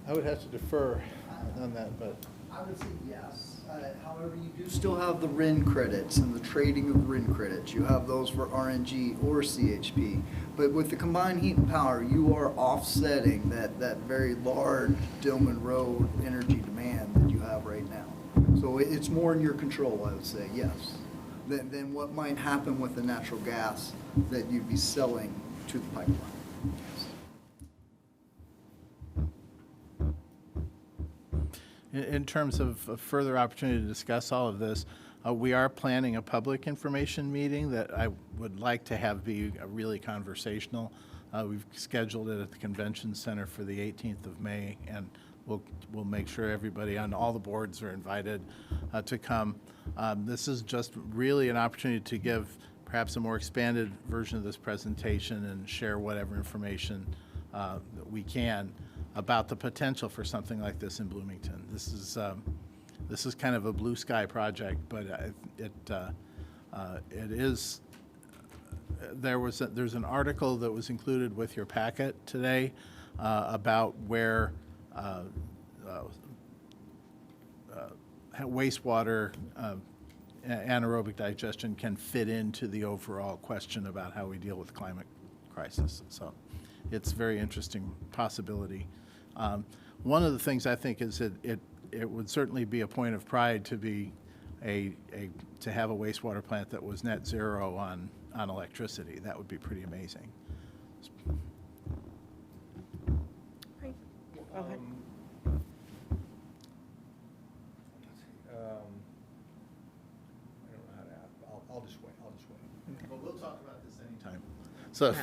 I would have to defer on that, but I would say yes. However, you do still have the RIN credits and the trading of RIN credits. You have those for RNG or CHP. But with the combined heat and power, you are offsetting that very large Dillman Road energy demand that you have right now. So it's more in your control, I would say, yes, than what might happen with the natural gas that you'd be selling to the pipeline. in terms of further opportunity to discuss all of this, we are planning a public information meeting that I would like to have be really conversational. We've scheduled it at the Convention Center for the 18th of May, and we'll make sure everybody on all the boards are invited to come. This is just really an opportunity to give perhaps a more expanded version of this presentation and share whatever information that we can about the potential for something like this in Bloomington. This is kind of a blue sky project, but it is. There's an article that was included with your packet today about where wastewater anaerobic digestion can fit into the overall question about how we deal with the climate crisis. So it's a very interesting possibility. One of the things I think is that it would certainly be a point of pride to be to have a wastewater plant that was net zero on electricity. That would be pretty amazing. Great. Go ahead. I don't know how to ask. I'll just wait. Well, we'll talk about this anytime. So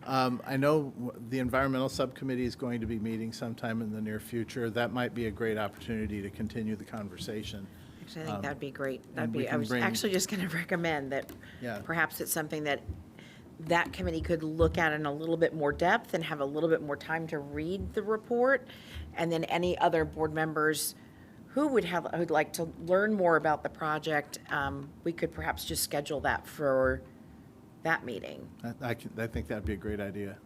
I know the environmental subcommittee is going to be meeting sometime in the near future. That might be a great opportunity to continue the conversation. Actually, I think that'd be great. I I was actually just going to recommend that Yeah. perhaps it's something that committee could look at in a little bit more depth and have a little bit more time to read the report. And then any other board members who'd like to learn more about the project, we could perhaps just schedule that for that meeting. I think that'd be a great idea.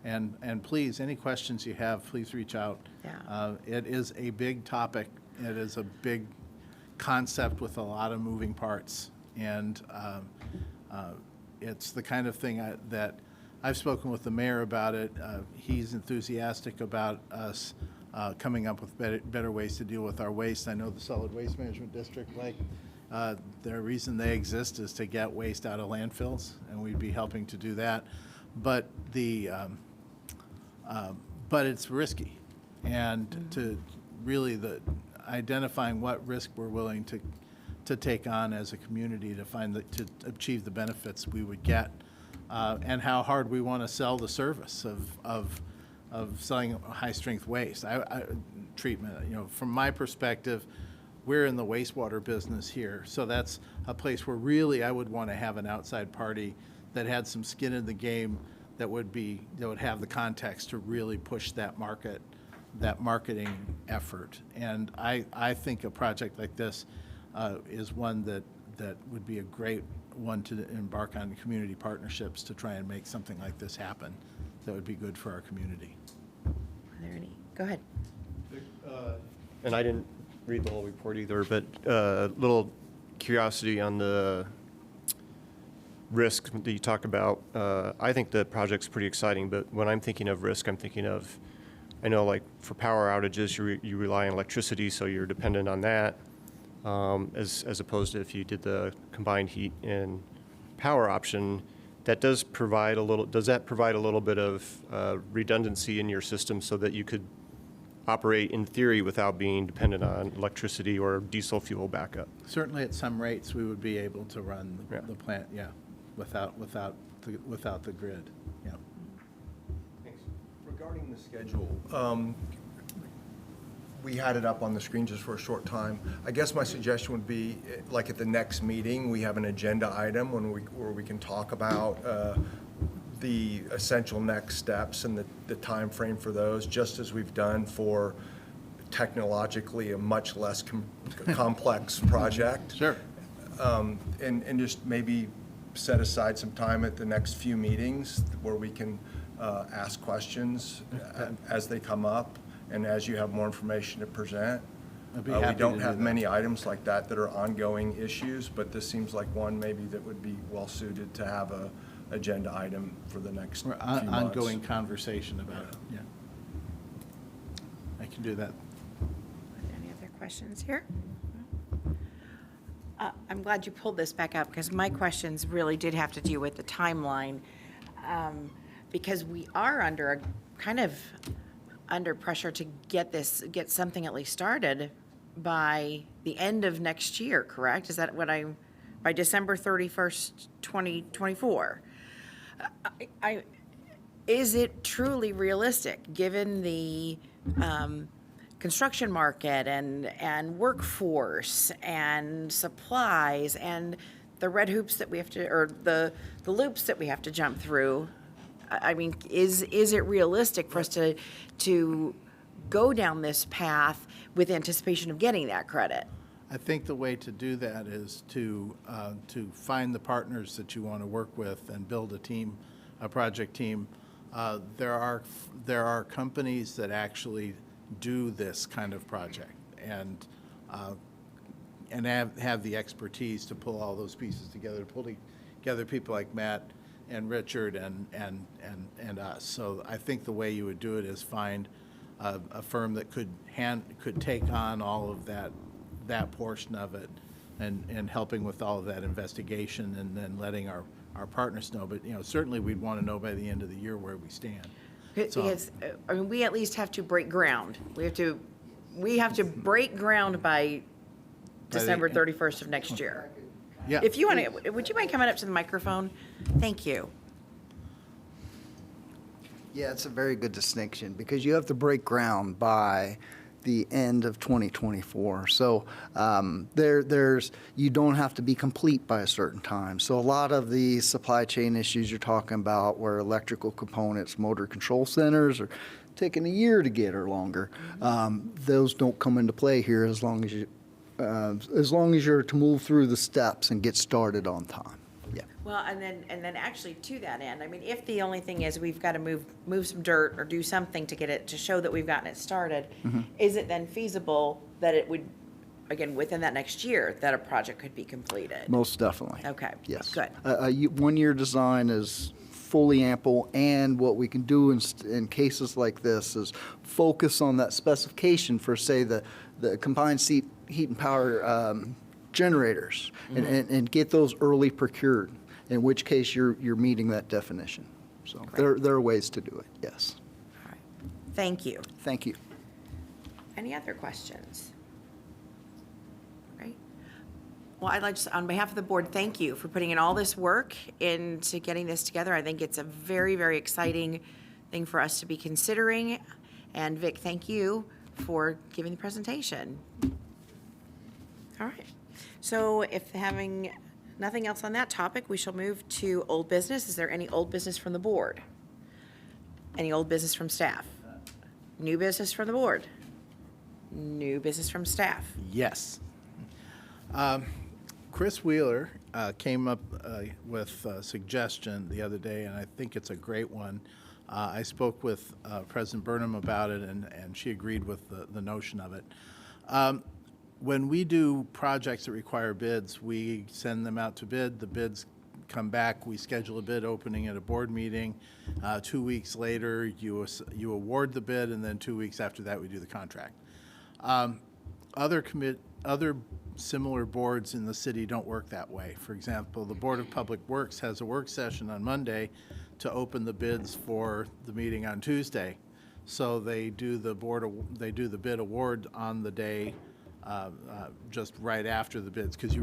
And please, any questions you have, please reach out. Yeah. It is a big topic. It is a big concept with a lot of moving parts. And it's the kind of thing that I've spoken with the mayor about it. He's enthusiastic about us coming up with better ways to deal with our waste. I know the Solid Waste Management District, like, the reason they exist is to get waste out of landfills, and we'd be helping to do that. But but it's risky, and to really identifying what risk we're willing to take on as a community to achieve the benefits we would get, and how hard we want to sell the service of selling high strength waste treatment. You know, from my perspective, we're in the wastewater business here, so that's a place where really I would want to have an outside party that had some skin in the game, that would have the context to really push that marketing effort. And I think a project like this is one that would be a great one to embark on community partnerships to try and make something like this happen that would be good for our community. Are there any? Go ahead. And I didn't read the whole report either, but a little curiosity on the risk that you talk about. I think the project's pretty exciting, but when I'm thinking of risk, I'm thinking of, I know like for power outages, you rely on electricity, so you're dependent on that, as opposed to if you did the combined heat and power option. That does that provide a little bit of redundancy in your system so that you could operate in theory without being dependent on electricity or diesel fuel backup? Certainly at some rates, we would be able to run the plant, without the grid, yeah. Thanks. Regarding the schedule, we had it up on the screen just for a short time. I guess my suggestion would be, like at the next meeting, we have an agenda item where we can talk about the essential next steps and the time frame for those, just as we've done for technologically a much less complex project. Sure. And just maybe set aside some time at the next few meetings where we can ask questions as they come up and as you have more information to present. I'd be We happy don't to have do that. many items like that are ongoing issues, but this seems like one maybe that would be well suited to have a agenda item for the next few months. Ongoing conversation about it, yeah. I can do that. Any other questions here? I'm glad you pulled this back up, because my questions really did have to do with the timeline, because we are under pressure to get something at least started by the end of next year, correct? Is that by December 31st, 2024? Is it truly realistic, given the construction market and workforce and supplies and the red hoops that we have to, or the loops that we have to jump through? I mean, is it realistic for us to go down this path with anticipation of getting that credit? I think the way to do that is to find the partners that you want to work with and build a project team. There are companies that actually do this kind of project and have the expertise to pull all those pieces together, to pull together people like Matt and Richard and us. So I think the way you would do it is find a firm that could take on all of that portion of it and helping with all of that investigation and then letting our partners know. But, certainly we'd want to know by the end of the year where we stand. Because, I mean, we at least have to break ground. We have to break ground by December 31st of next year. Yeah. If you want to, would you mind coming up to the microphone? Thank you. Yeah, it's a very good distinction, because you have to break ground by the end of 2024. So you don't have to be complete by a certain time. So a lot of the supply chain issues you're talking about, where electrical components, motor control centers are taking a year to get or longer, those don't come into play here as long as you're to move through the steps and get started on time. Yeah. Well, and then actually to that end, I mean, if the only thing is we've got to move some dirt or do something to get it, to show that we've gotten it started, is it then feasible that it would, again, within that next year, that a project could be completed? Most definitely. Okay. Yes. Good. A one-year design is fully ample, and what we can do in cases like this is focus on that specification for, say, the combined heat and power generators, and get those early procured, in which case you're meeting that definition. So there are ways to do it, yes. All right. Thank you. Thank you. Any other questions? Right. Well, I'd like to, on behalf of the board, thank you for putting in all this work into getting this together. I think it's a very, very exciting thing for us to be considering. And Vic, thank you for giving the presentation. All right. So if having nothing else on that topic, we shall move to old business. Is there any old business from the board? Any old business from staff? New business from the board? New business from staff? Yes. Chris Wheeler came up with a suggestion the other day, and I think it's a great one. I spoke with President Burnham about it, and she agreed with the notion of it. When we do projects that require bids, we send them out to bid. The bids come back. We schedule a bid opening at a board meeting. 2 weeks later, you award the bid, and then 2 weeks after that, we do the contract. Other similar boards in the city don't work that way. For example, the Board of Public Works has a work session on Monday to open the bids for the meeting on Tuesday. So they do the bid award on the day just right after the bids, because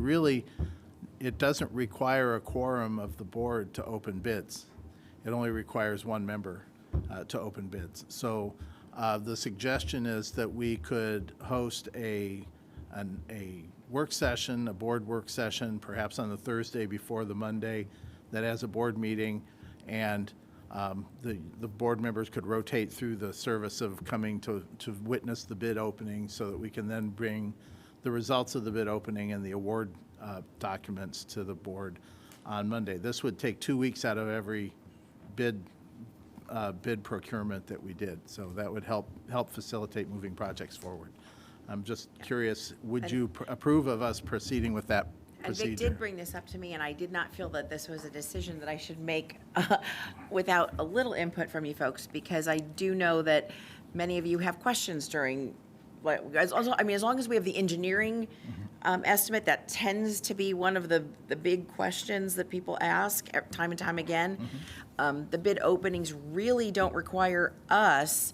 it doesn't require a quorum of the board to open bids. It only requires one member to open bids. So the suggestion is that we could host a work session, a board work session, perhaps on the Thursday before the Monday that has a board meeting, and the board members could rotate through the service of coming to witness the bid opening, so that we can then bring the results of the bid opening and the award documents to the board on Monday. This would take 2 weeks out of every bid procurement that we did, so that would help facilitate moving projects forward. I'm just curious, would you approve of us proceeding with that procedure? And Vic did bring this up to me, and I did not feel that this was a decision that I should make without a little input from you folks, because I do know that many of you have questions during, as long as we have the engineering estimate, that tends to be one of the big questions that people ask time and time again. The bid openings really don't require us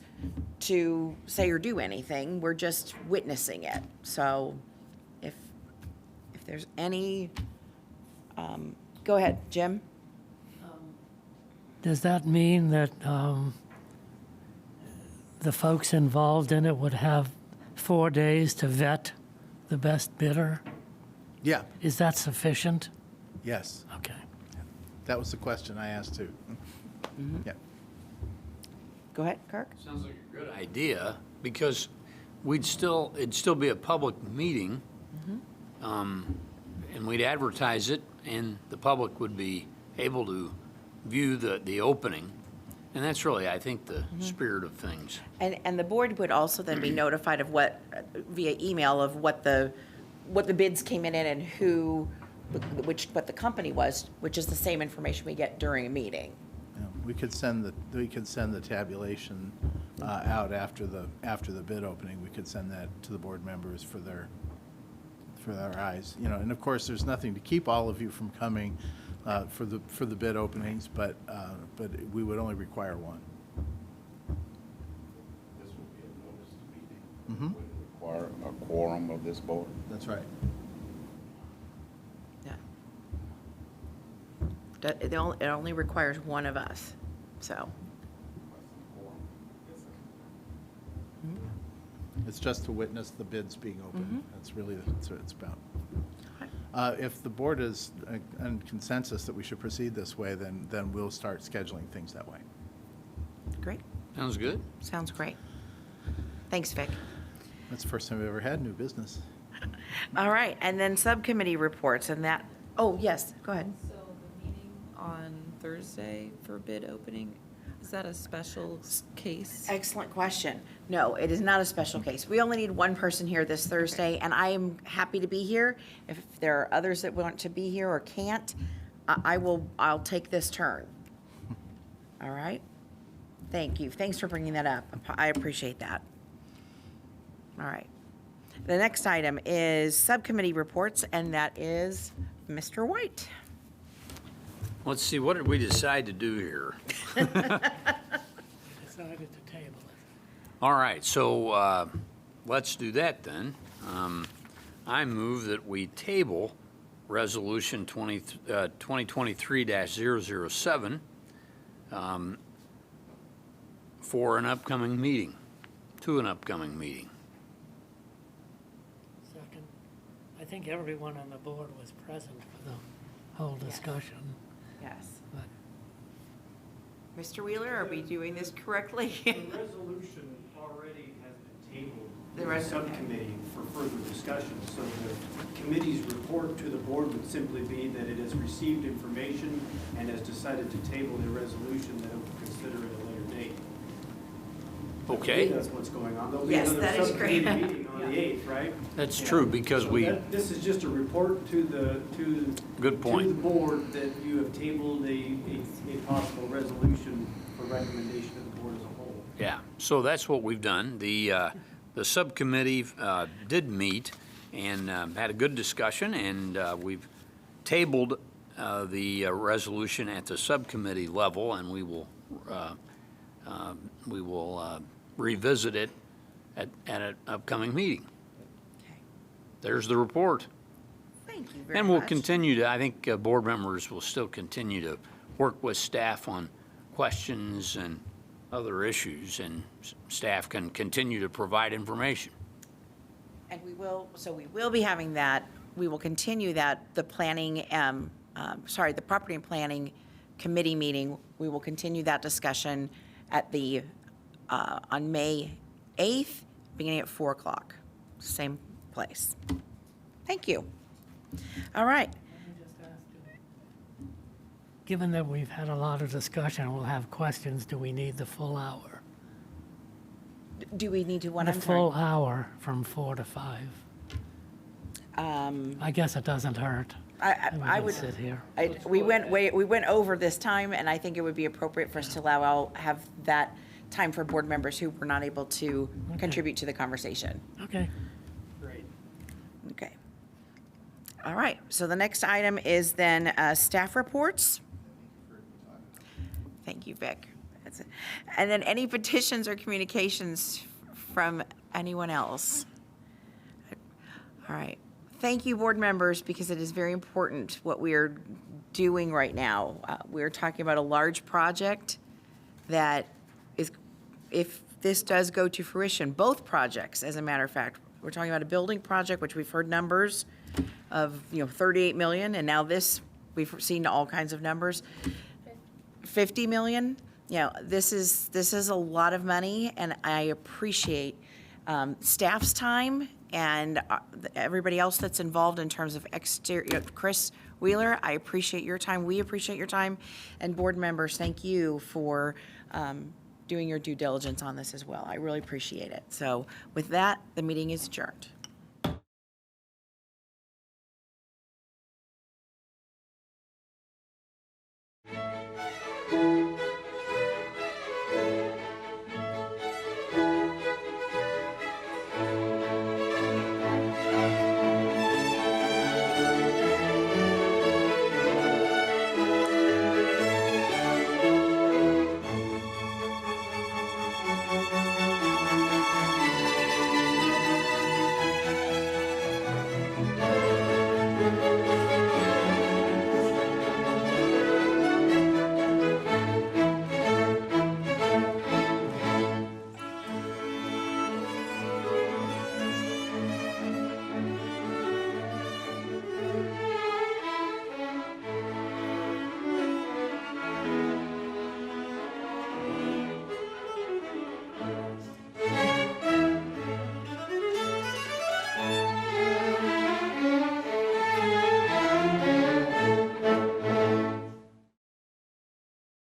to say or do anything. We're just witnessing it. So if there's any, go ahead, Jim. Does that mean that the folks involved in it would have 4 days to vet the best bidder? Yeah. Is that sufficient? Yes. Okay. That was the question I asked too. Yeah. Go ahead, Kirk. Sounds like a good idea, because it'd still be a public meeting, and we'd advertise it, and the public would be able to view the opening. And that's really, I think, the spirit of things. And the board would also then be notified of via email of what the bids came in and what the company was, which is the same information we get during a meeting. Yeah, we could send the tabulation out after the bid opening. We could send that to the board members for their eyes. And of course, there's nothing to keep all of you from coming for the bid openings, but we would only require one. This would be a notice to meeting. Would it require a quorum of this board? That's right. It only requires one of us, so. It's just to witness the bids being opened. That's really what it's about. If the board is in consensus that we should proceed this way, then we'll start scheduling things that way. Great. Sounds good. Sounds great. Thanks, Vic. That's the first time we've ever had new business. All right, and then subcommittee reports, and that, oh, yes, go ahead. So the meeting Thursday for bid opening? Is that a special case? Excellent question. No, it is not a special case. We only need one person here this Thursday, and I am happy to be here. If there are others that want to be here or can't, I'll take this turn. All right? Thank you. Thanks for bringing that up. I appreciate that. All right. The next item is subcommittee reports, and that is Mr. White. Let's see, what did we decide to do here? Decided to table it. All right, so let's do that then. I move that we table Resolution 2023-007 for an upcoming meeting, to an upcoming meeting. Second. I think everyone on the board was present for the whole discussion. Yes. But Mr. Wheeler, are we doing this correctly? The resolution already has been tabled The in the subcommittee for further discussion. So the committee's report to the board would simply be that it has received information and has decided to table a resolution that it will consider at a later date. I Okay. believe that's what's going on. There'll be Yes, another that is subcommittee great. meeting on the 8th, right? That's Yeah. true, because So we, this is just a report to the, Good point. to the board that you have tabled a possible resolution for recommendation to the board as a whole. yeah, so that's what we've done. The subcommittee did meet and had a good discussion, and we've tabled the resolution at the subcommittee level, and we will revisit it at an upcoming meeting. Okay. There's the report. Thank you very much. And we'll continue to, I think board members will still continue to work with staff on questions and other issues, and staff can continue to provide information. And we will be having that, we will continue that, the planning, the property and planning committee meeting, we will continue that discussion at the, on May 8th, beginning at 4 o'clock, same place. Thank you. All right. let me just ask you, given that we've had a lot of discussion, we'll have questions, do we need the full hour? Do we need to, The full hour from 4 to 5. I guess it doesn't hurt. that we I can would, sit here. we went over this time, and I think it would be appropriate for us to have that time for board members who were not able to contribute to the conversation. Okay. Great. Okay. All right, so the next item is then staff reports. Thank you, Vic. That's it. And then any petitions or communications from anyone else? All right. Thank you, board members, because it is very important what we are doing right now. We're talking about a large project that is, if this does go to fruition, both projects, as a matter of fact, we're talking about a building project, which we've heard numbers of, 38 million, and now this, we've seen all kinds of numbers. 50 million? This is a lot of money, and I appreciate staff's time and everybody else that's involved in terms of exterior. Chris Wheeler, I appreciate your time. We appreciate your time. And board members, thank you for doing your due diligence on this as well. I really appreciate it. So with that, the meeting is adjourned.